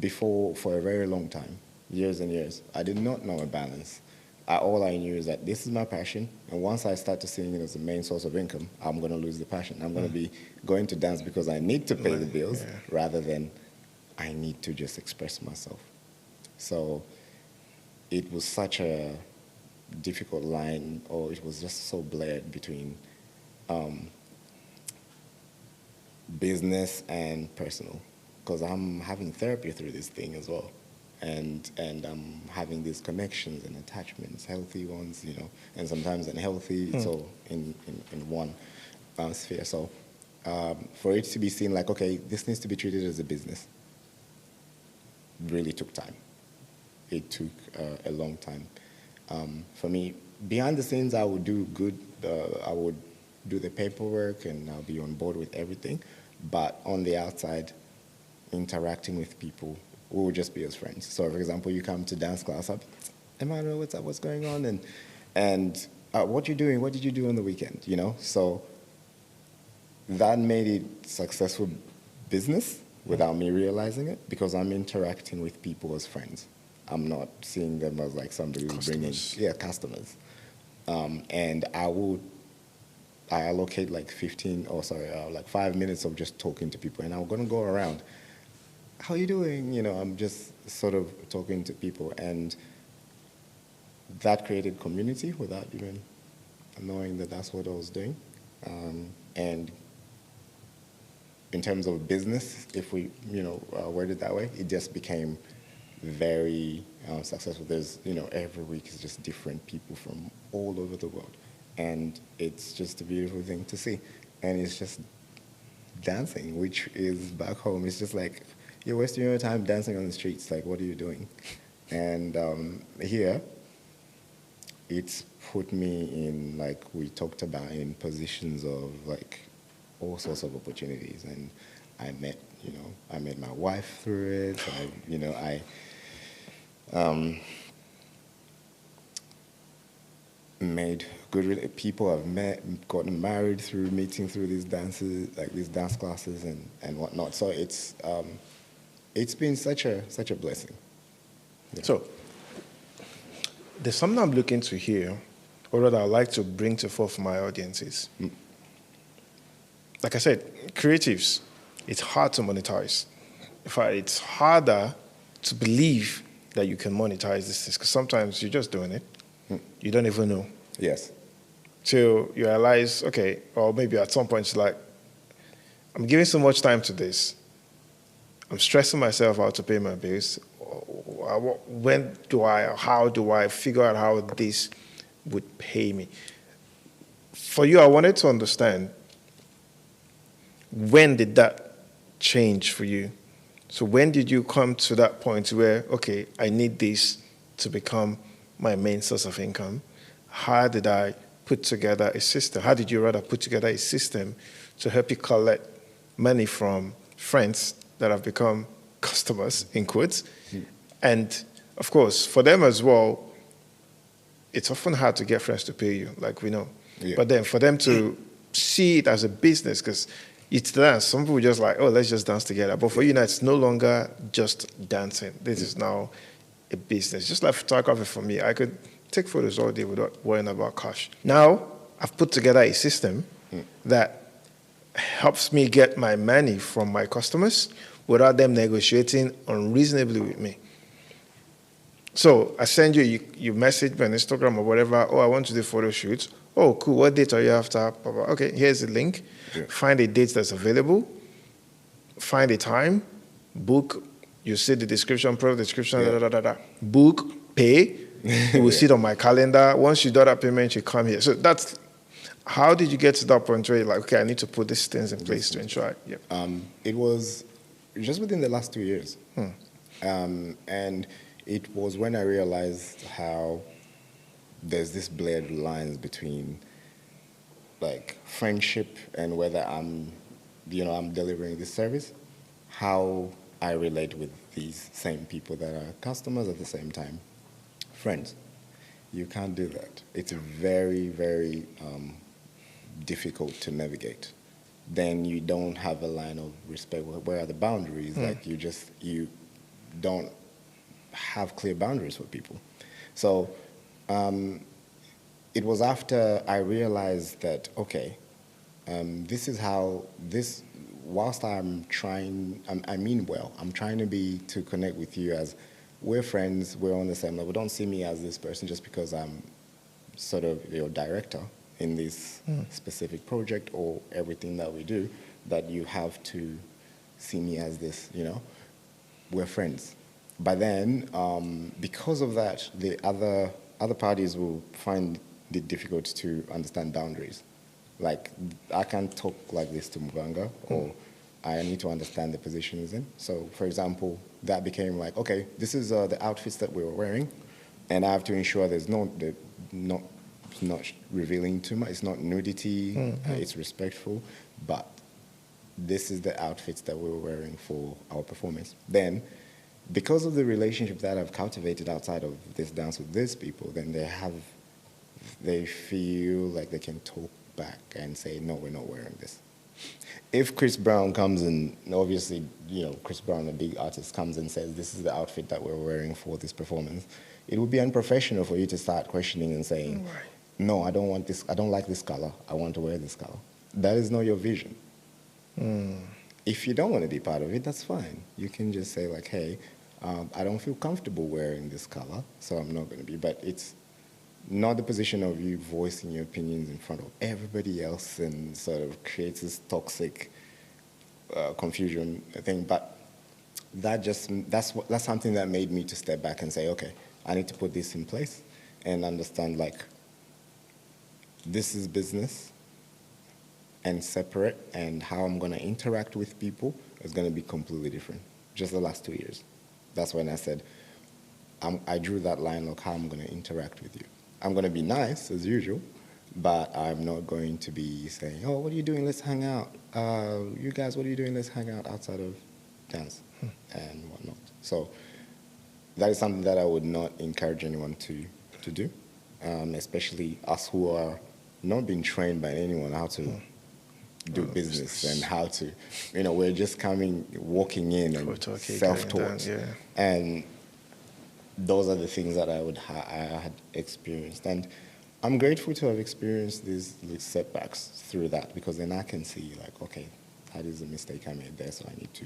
before, for a very long time, years and years, I did not know a balance. All I knew is that this is my passion, and once I start to seeing it as the main source of income, I'm going to lose the passion. I'm going to be going to dance because I need to pay the bills, rather than I need to just express myself. So it was such a difficult line, or it was just so blurred between business and personal, because I'm having therapy through this thing as well. And I'm having these connections and attachments, healthy ones, and sometimes unhealthy. It's all in one sphere. So for it to be seen like, okay, this needs to be treated as a business, really took time. It took a long time. For me, behind the scenes, I would do good. I would do the paperwork and I'll be on board with everything. But on the outside, interacting with people, we would just be as friends. So, for example, you come to dance class, up, Emmanuel, what's up? What's going on? And what you doing? What did you do on the weekend? You know, so that made it successful business without me realizing it, because I'm interacting with people as friends. I'm not seeing them as like somebody who's bringing customers. And I allocate like 5 minutes of just talking to people, and I'm gonna go around. How you doing? You know, I'm just sort of talking to people, and that created community without even knowing that that's what I was doing. And in terms of business, if we, word it that way, it just became very successful. There's, every week is just different people from all over the world. And it's just a beautiful thing to see. And it's just dancing, which is back home. It's just like, you're wasting your time dancing on the streets. Like, what are you doing? And here, it's put me in, like we talked about, in positions of like all sorts of opportunities. And I met my wife through it. Made good people I've met, gotten married through meeting through these dances, like these dance classes and whatnot. So it's been such a blessing. Yeah. So there's something I'm looking to hear, or that I'd like to bring to forth for my audiences. Like I said, creatives, it's hard to monetize. In fact, it's harder to believe that you can monetize this, because sometimes you're just doing it. You don't even know. Yes. Till you realize, okay, or maybe at some point it's like, I'm giving so much time to this. I'm stressing myself out to pay my bills. How do I figure out how this would pay me? For you, I wanted to understand, when did that change for you? So when did you come to that point where, okay, I need this to become my main source of income? How did I put together a system? How did you rather put together a system to help you collect money from friends that have become customers, in quotes? And of course, for them as well, it's often hard to get friends to pay you, like we know. Yeah. But then for them to see it as a business, because it's dance. Some people just like, oh, let's just dance together. But for you now, it's no longer just dancing. This is now a business. Just like photography for me, I could take photos all day without worrying about cash. Now, I've put together a system that helps me get my money from my customers without them negotiating unreasonably with me. So I send you message me on Instagram or whatever, oh, I want to do photo shoots. Oh, cool, what date are you after? Okay, here's the link. Yeah. Find a date that's available. Find a time. Book. You see the description, pro description, book, pay. You will see it on my calendar. Once you do that payment, you come here. So that's, how did you get to that point where you're like, okay, I need to put these things in place to ensure it? Yeah. It was just within the last 2 years. And it was when I realized how there's this blurred lines between like friendship and whether I'm delivering this service, how I relate with these same people that are customers at the same time, friends. You can't do that. It's very, very difficult to navigate. Then you don't have a line of respect. Where are the boundaries? Like you don't have clear boundaries for people. So it was after I realized that, okay, this is how this, whilst I'm trying to connect with you as we're friends, we're on the same level. Don't see me as this person just because I'm sort of your director in this specific project or everything that we do, that you have to see me as this, we're friends. But then, because of that, the other parties will find it difficult to understand boundaries. Like, I can't talk like this to Mubanga, or I need to understand the position he's in. So, for example, that became like, okay, this is the outfits that we were wearing. And I have to ensure there's not revealing too much. It's not nudity. It's respectful, but this is the outfits that we're wearing for our performance. Then, because of the relationship that I've cultivated outside of this dance with these people, then they feel like they can talk back and say, no, we're not wearing this. If Chris Brown comes and obviously, Chris Brown, a big artist, comes and says, this is the outfit that we're wearing for this performance, it would be unprofessional for you to start questioning and saying, no, I don't want this, I don't like this color, I want to wear this color. That is not your vision. If you don't want to be part of it, that's fine. You can just say like, hey, I don't feel comfortable wearing this color, so I'm not going to be. But it's not the position of you voicing your opinions in front of everybody else and sort of creates this toxic confusion thing. But that's something that made me to step back and say, okay, I need to put this in place and understand like this is business and separate, and how I'm going to interact with people is going to be completely different. Just the last 2 years. That's when I said, I drew that line of how I'm going to interact with you. I'm going to be nice, as usual, but I'm not going to be saying, oh, what are you doing? Let's hang out. You guys, what are you doing? Let's hang out outside of dance and whatnot. So that is something that I would not encourage anyone to do, especially us who are not being trained by anyone how to do business and how to, we're just walking in and self-taught. And those are the things that I had experienced. And I'm grateful to have experienced these setbacks through that, because then I can see like, okay, that is a mistake I made there, so I need to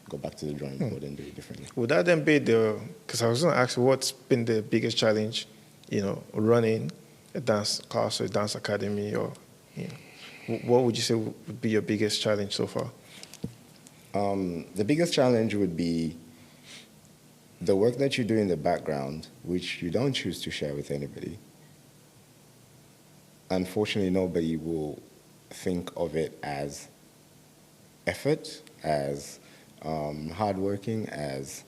go back to the drawing board and do it differently. Would that then be because I was going to ask you, what's been the biggest challenge, running a dance class or a dance academy, or, what would you say would be your biggest challenge so far? The biggest challenge would be the work that you do in the background, which you don't choose to share with anybody. Unfortunately, nobody will think of it as effort, as hardworking, as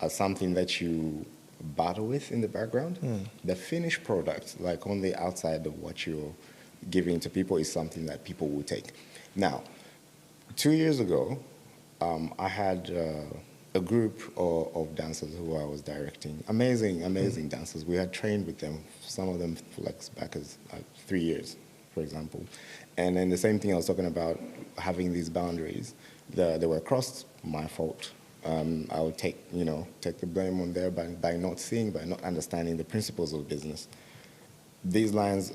something that you battle with in the background. The finished product, like on the outside of what you're giving to people, is something that people will take. Now, 2 years ago, I had a group of dancers who I was directing. Amazing dancers. We had trained with them, some of them for back as 3 years, for example. And then the same thing I was talking about, having these boundaries, they were crossed, my fault. I would take the blame on there by not seeing, by not understanding the principles of business. These lines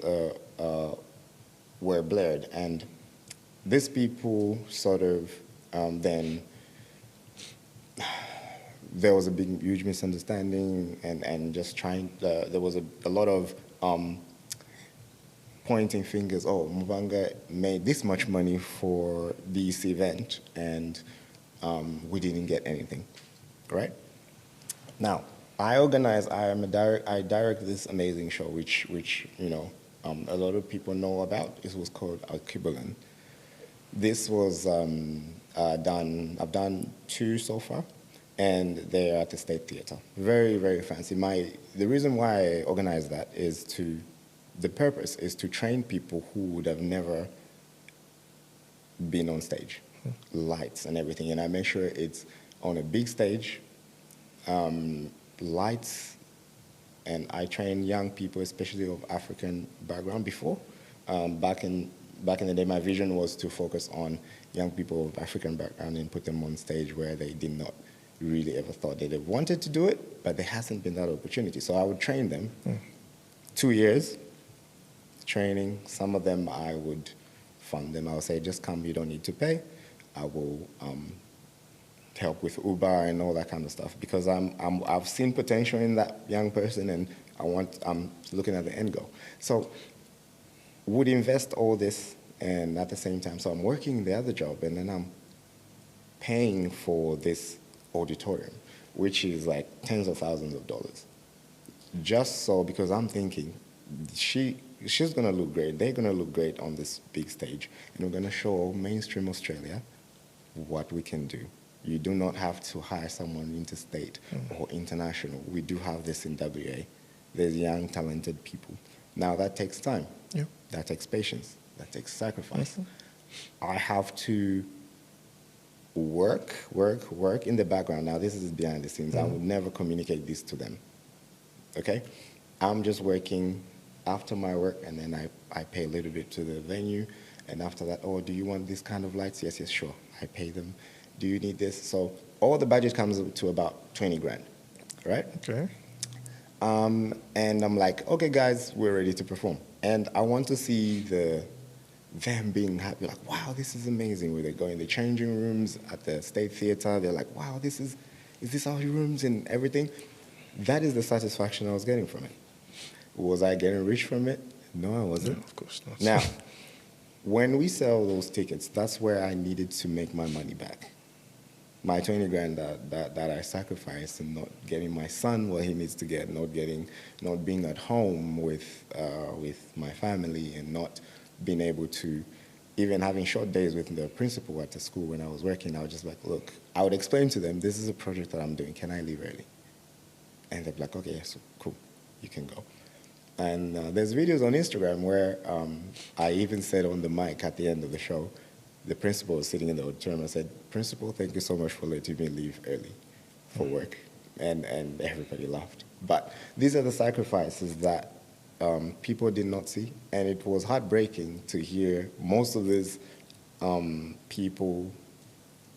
were blurred, and these people sort of then there was a huge misunderstanding, and just there was a lot of pointing fingers. Oh, Mubanga made this much money for this event, and we didn't get anything, right? Now, I direct this amazing show, which a lot of people know about. It was called Al-Kibalan. This was I've done 2 so far, and they're at the State Theatre. Very, very fancy. The reason why I organized that is the purpose is to train people who would have never been on stage, lights and everything. And I make sure it's on a big stage, lights, and I train young people, especially of African background before. Back in the day, my vision was to focus on young people of African background and put them on stage where they did not really ever thought they'd have wanted to do it, but there hasn't been that opportunity. So I would train them, 2 years training. Some of them I would fund them. I would say, just come, you don't need to pay. I will help with Uber and all that kind of stuff, because I've seen potential in that young person, and I'm looking at the end goal. So would invest all this, and at the same time, so I'm working the other job, and then I'm paying for this auditorium, which is like tens of thousands of dollars. Just so, because I'm thinking, she's gonna look great, they're gonna look great on this big stage, and we're gonna show mainstream Australia what we can do You do not have to hire someone interstate or international. We do have this in WA. There's young, talented people. Now, that takes time. Yeah. That takes patience. That takes sacrifice. I have to work in the background. Now, this is behind the scenes. I would never communicate this to them. Okay? I'm just working after my work, and then I pay a little bit to the venue. And after that, oh, do you want this kind of lights? Yes, sure. I pay them. Do you need this? So all the budget comes to about 20 grand, right? Okay. And I'm like, okay, guys, we're ready to perform. And I want to see them being happy, like, wow, this is amazing. Where they go in the changing rooms at the State Theatre, they're like, wow, is this our rooms and everything? That is the satisfaction I was getting from it. Was I getting rich from it? No, I wasn't. No, of course not. Now, when we sell those tickets, that's where I needed to make my money back. My 20 grand that I sacrificed and not getting my son what he needs to get, not being at home with my family, and not being able to, even having short days with the principal at the school when I was working, I was just like, look, I would explain to them, this is a project that I'm doing, can I leave early? And they'd be like, okay, yes, cool, you can go. And there's videos on Instagram where I even said on the mic at the end of the show, the principal was sitting in the auditorium. I said, Principal, thank you so much for letting me leave early for work. And everybody laughed. But these are the sacrifices that people did not see. And it was heartbreaking to hear most of these people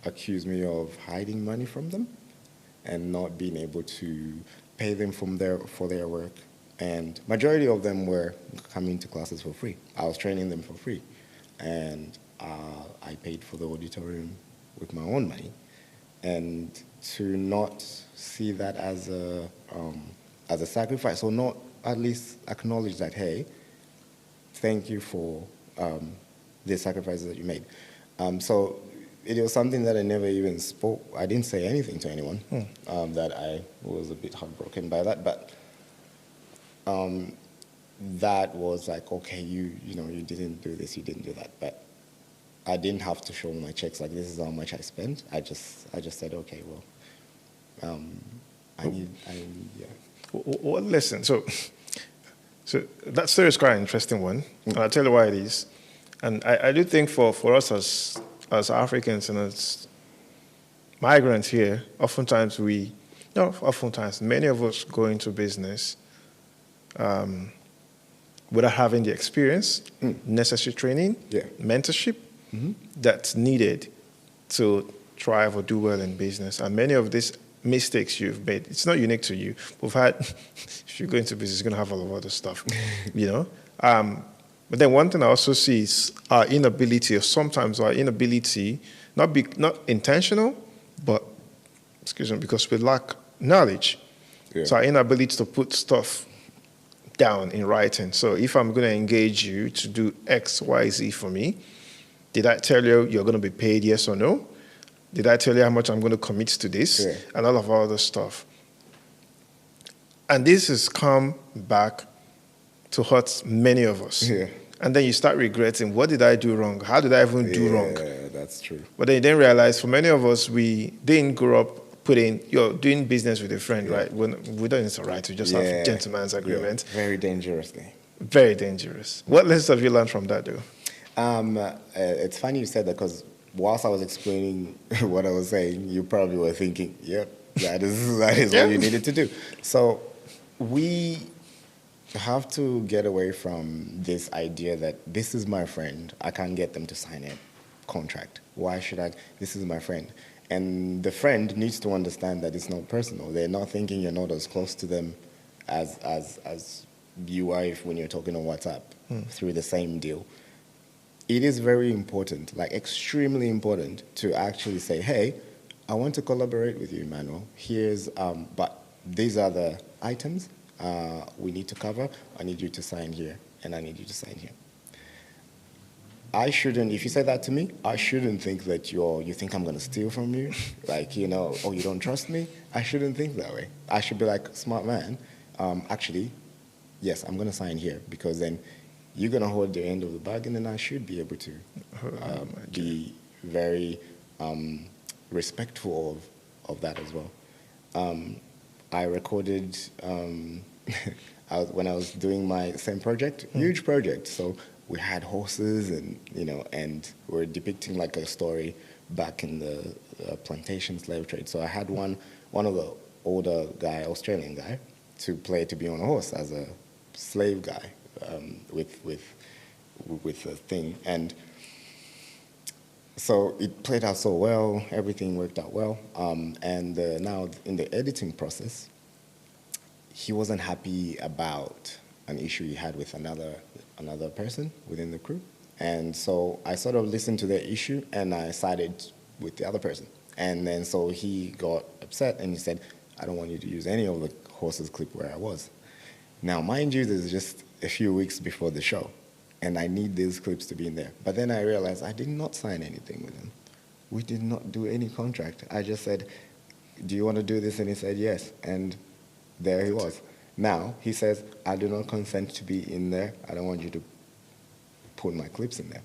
accuse me of hiding money from them and not being able to pay them for their work. And majority of them were coming to classes for free. I was training them for free. And I paid for the auditorium with my own money. And to not see that as a sacrifice, or not at least acknowledge that, hey, thank you for the sacrifices that you made. So it was something that I never even spoke. I didn't say anything to anyone. That I was a bit heartbroken by that. But that was like, okay, you didn't do this, you didn't do that. But I didn't have to show my checks like this is how much I spent. I just said, okay, well, yeah. Well, listen, so that story is quite an interesting one, and I'll tell you why it is. And I do think for us as Africans and as migrants here, oftentimes many of us go into business without having the experience, necessary training, mentorship that's needed to thrive or do well in business. And many of these mistakes you've made, it's not unique to you. We've had, if you go into business, you're going to have a lot of other stuff, But then one thing I also see is our inability, or sometimes our inability, not intentional, but, because we lack knowledge. Yeah. So our inability to put stuff down in writing. So if I'm going to engage you to do X, Y, Z for me, did I tell you you're going to be paid yes or no? Did I tell you how much I'm going to commit to this? Yeah. And all of our other stuff. And this has come back to hurt many of us. Yeah. And then you start regretting, what did I do wrong? How did I even do wrong? Yeah, that's true. But then you then realize, for many of us, we didn't grow up doing business with a friend, right? We don't need to write, we just have gentleman's agreement. Yeah. Very dangerous thing. Very dangerous. What lessons have you learned from that, though? It's funny you said that, because whilst I was explaining what I was saying, you probably were thinking, yep, that is what you needed to do. So we have to get away from this idea that this is my friend, I can't get them to sign a contract. Why should I? This is my friend. And the friend needs to understand that it's not personal. They're not thinking you're not as close to them as you are when you're talking on WhatsApp through the same deal. It is very important, like extremely important, to actually say, hey, I want to collaborate with you, Emmanuel. But these are the items we need to cover. I need you to sign here, and I need you to sign here. I shouldn't, if you say that to me, I shouldn't think that you think I'm going to steal from you. Like, you don't trust me. I shouldn't think that way. I should be like, smart man, actually, yes, I'm going to sign here, because then you're going to hold the end of the bargain, and I should be able to be very respectful of that as well. I recorded when I was doing my same project, huge project. So we had horses, and and we're depicting like a story back in the plantation slave trade. So I had one of the older guy, Australian guy, to be on a horse as a slave guy, with a thing. And so it played out so well, everything worked out well. And now in the editing process, he wasn't happy about an issue he had with another person within the crew. And so I sort of listened to their issue, and I sided with the other person. And then so he got upset, and he said, I don't want you to use any of the horses clip where I was. Now, mind you, this is just a few weeks before the show, and I need these clips to be in there. But then I realized I did not sign anything with him. We did not do any contract. I just said, do you want to do this? And he said, yes. And there he was. Now, he says, I do not consent to be in there. I don't want you to put my clips in there.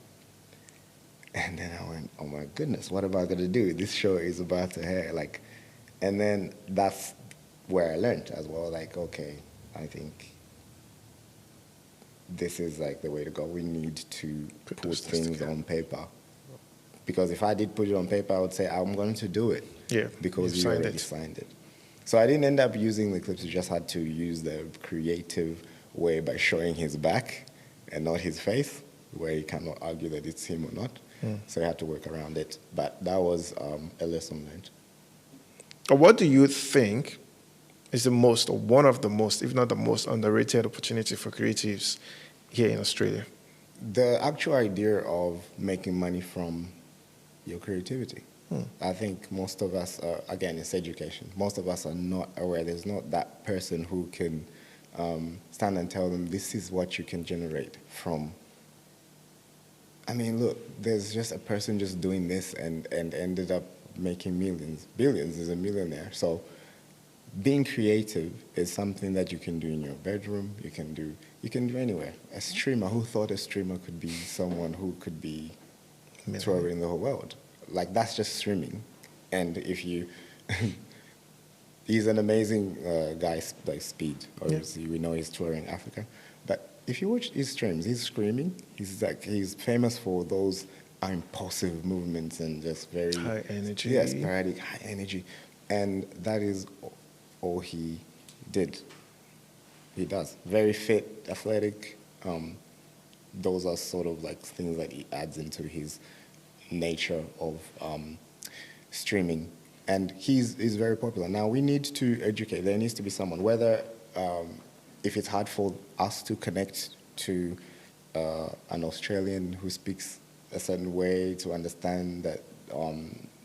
And then I went, oh my goodness, what am I going to do? This show is about to air. And then that's where I learned as well, okay, I think this is the way to go. We need to put things on paper. Because if I did put it on paper, I would say, I'm going to do it. Yeah, because you already signed it. So I didn't end up using the clips. We just had to use the creative way by showing his back and not his face, where you cannot argue that it's him or not. So you had to work around it. But that was a lesson learned. What do you think is the most, or one of the most, if not the most, underrated opportunity for creatives here in Australia? The actual idea of making money from your creativity. I think most of us, again, it's education. Most of us are not aware. There's not that person who can stand and tell them, this is what you can generate from. I mean, look, there's just a person just doing this and ended up making millions. Billions, is a millionaire. So being creative is something that you can do in your bedroom. You can do anywhere. A streamer, who thought a streamer could be someone who could be touring the whole world? That's just streaming. And if you, he's an amazing guy, Speed. Obviously, we know he's touring Africa. But if you watch his streams, he's screaming. He's famous for those impulsive movements and just very high energy. Yes, sporadic, high energy. And that is all he did. He does. Very fit, athletic. Those are sort of things that he adds into his nature of streaming. And he's very popular. Now we need to educate. There needs to be someone, whether if it's hard for us to connect to an Australian who speaks a certain way, to understand that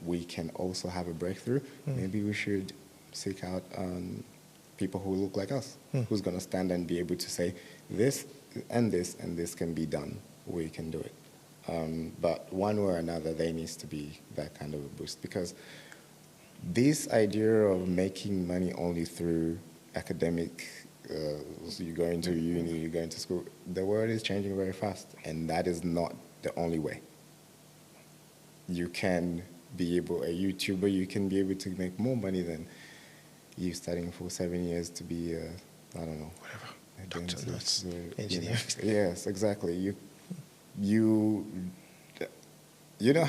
we can also have a breakthrough, maybe we should seek out people who look like us, who's going to stand and be able to say, this and this and this can be done, we can do it. But one way or another, there needs to be that kind of a boost, because this idea of making money only through academic, so you're going to uni, you're going to school, the world is changing very fast, and that is not the only way. You can be able, a YouTuber, you can be able to make more money than you studying for 7 years to be, I don't know. Whatever. Doctor, nurse, engineer. Yes, exactly. You know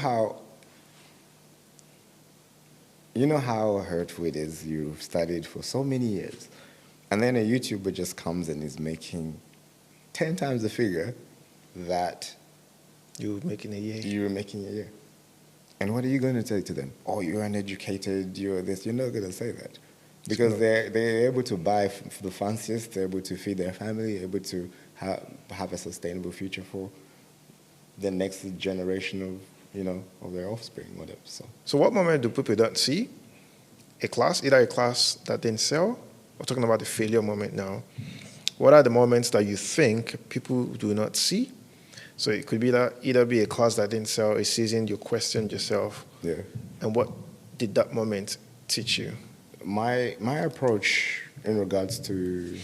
how hurtful it is. You've studied for so many years, and then a YouTuber just comes and is making 10 times the figure that you were making a year. You were making a year. And what are you going to say to them? Oh, you're uneducated, you're this. You're not going to say that. Because they're able to buy the fanciest, they're able to feed their family, able to have a sustainable future for the next generation of their offspring, whatever. So what moment do people not see? Either a class that didn't sell, we're talking about the failure moment now. What are the moments that you think people do not see? So it could be that either be a class that didn't sell, a season you questioned yourself. Yeah. And what did that moment teach you? My approach in regards to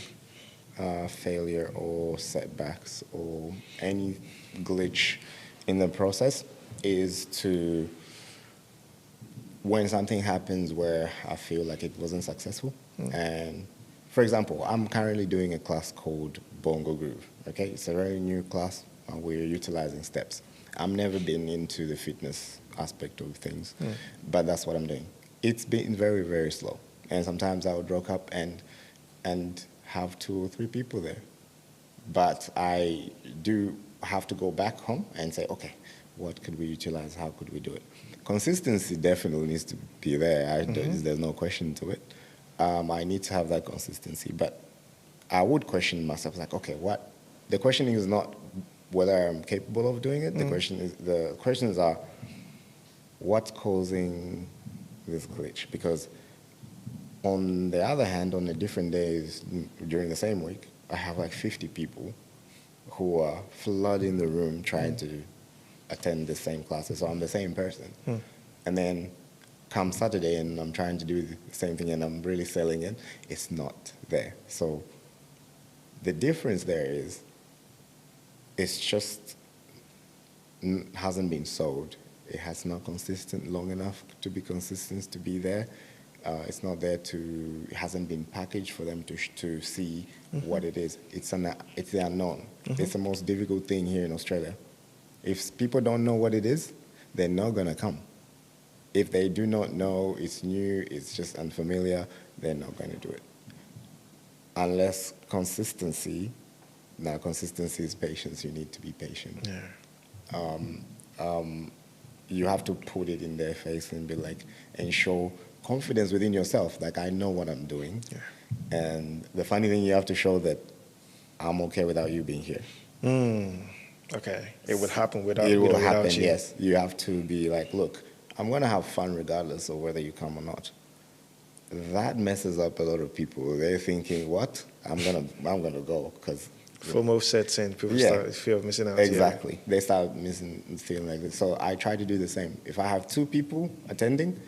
failure or setbacks or any glitch in the process is to when something happens where I feel like it wasn't successful, and for example, I'm currently doing a class called Bongo Groove. Okay, it's a very new class, and we're utilizing steps. I've never been into the fitness aspect of things, but that's what I'm doing. It's been very, very slow, and sometimes I would rock up and have 2 or 3 people there. But I do have to go back home and say, okay, what could we utilize? How could we do it? Consistency definitely needs to be there. There's no question to it. I need to have that consistency. But I would question myself, like, okay, what? The questioning is not whether I'm capable of doing it. The questions are, what's causing this glitch? Because on the other hand, on the different days during the same week, I have like 50 people who are flooding the room trying to attend the same classes. So I'm the same person. And then come Saturday and I'm trying to do the same thing and I'm really selling it, it's not there. So the difference there is it's just hasn't been sold. It has not consistent long enough to be consistent to be there. It's not there it hasn't been packaged for them to see what it is. It's the unknown. It's the most difficult thing here in Australia. If people don't know what it is, they're not going to come. If they do not know, it's new, it's just unfamiliar, they're not going to do it. Unless consistency, now consistency is patience, you need to be patient. You have to put it in their face and be like, and show confidence within yourself, like I know what I'm doing. And the funny thing, you have to show that I'm okay without you being here. Okay, it would happen without you. Yes. You have to be like, look, I'm going to have fun regardless of whether you come or not. That messes up a lot of people. They're thinking, what? I'm gonna go because FOMO sets in. People start fear of missing out. Exactly. They start feeling like this. So I try to do the same. If I have 2 people attending,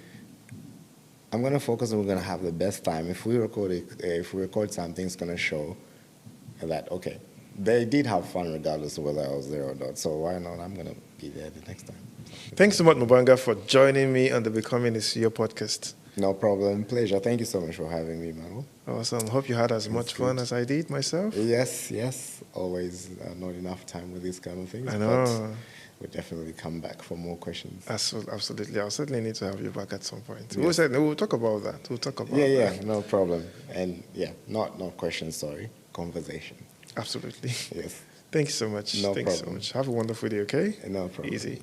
I'm gonna focus and we're gonna have the best time. If we record something, it's gonna show that okay, they did have fun regardless of whether I was there or not. So why not? I'm gonna be there the next time. Thanks so much, Mubanga, for joining me on the Becoming a CEO podcast. No problem. Pleasure. Thank you so much for having me, Manuel. Awesome. Hope you had as much fun as I did myself. Yes. Always not enough time with these kind of things. I know. But we'll definitely come back for more questions. Absolutely. I'll certainly need to have you back at some point. Yes. We'll talk about that. Yeah, no problem. And not questions, sorry. Conversation. Absolutely. Yes. Thanks so much. No Thanks problem. so much. Have a wonderful day, okay? No problem. Easy.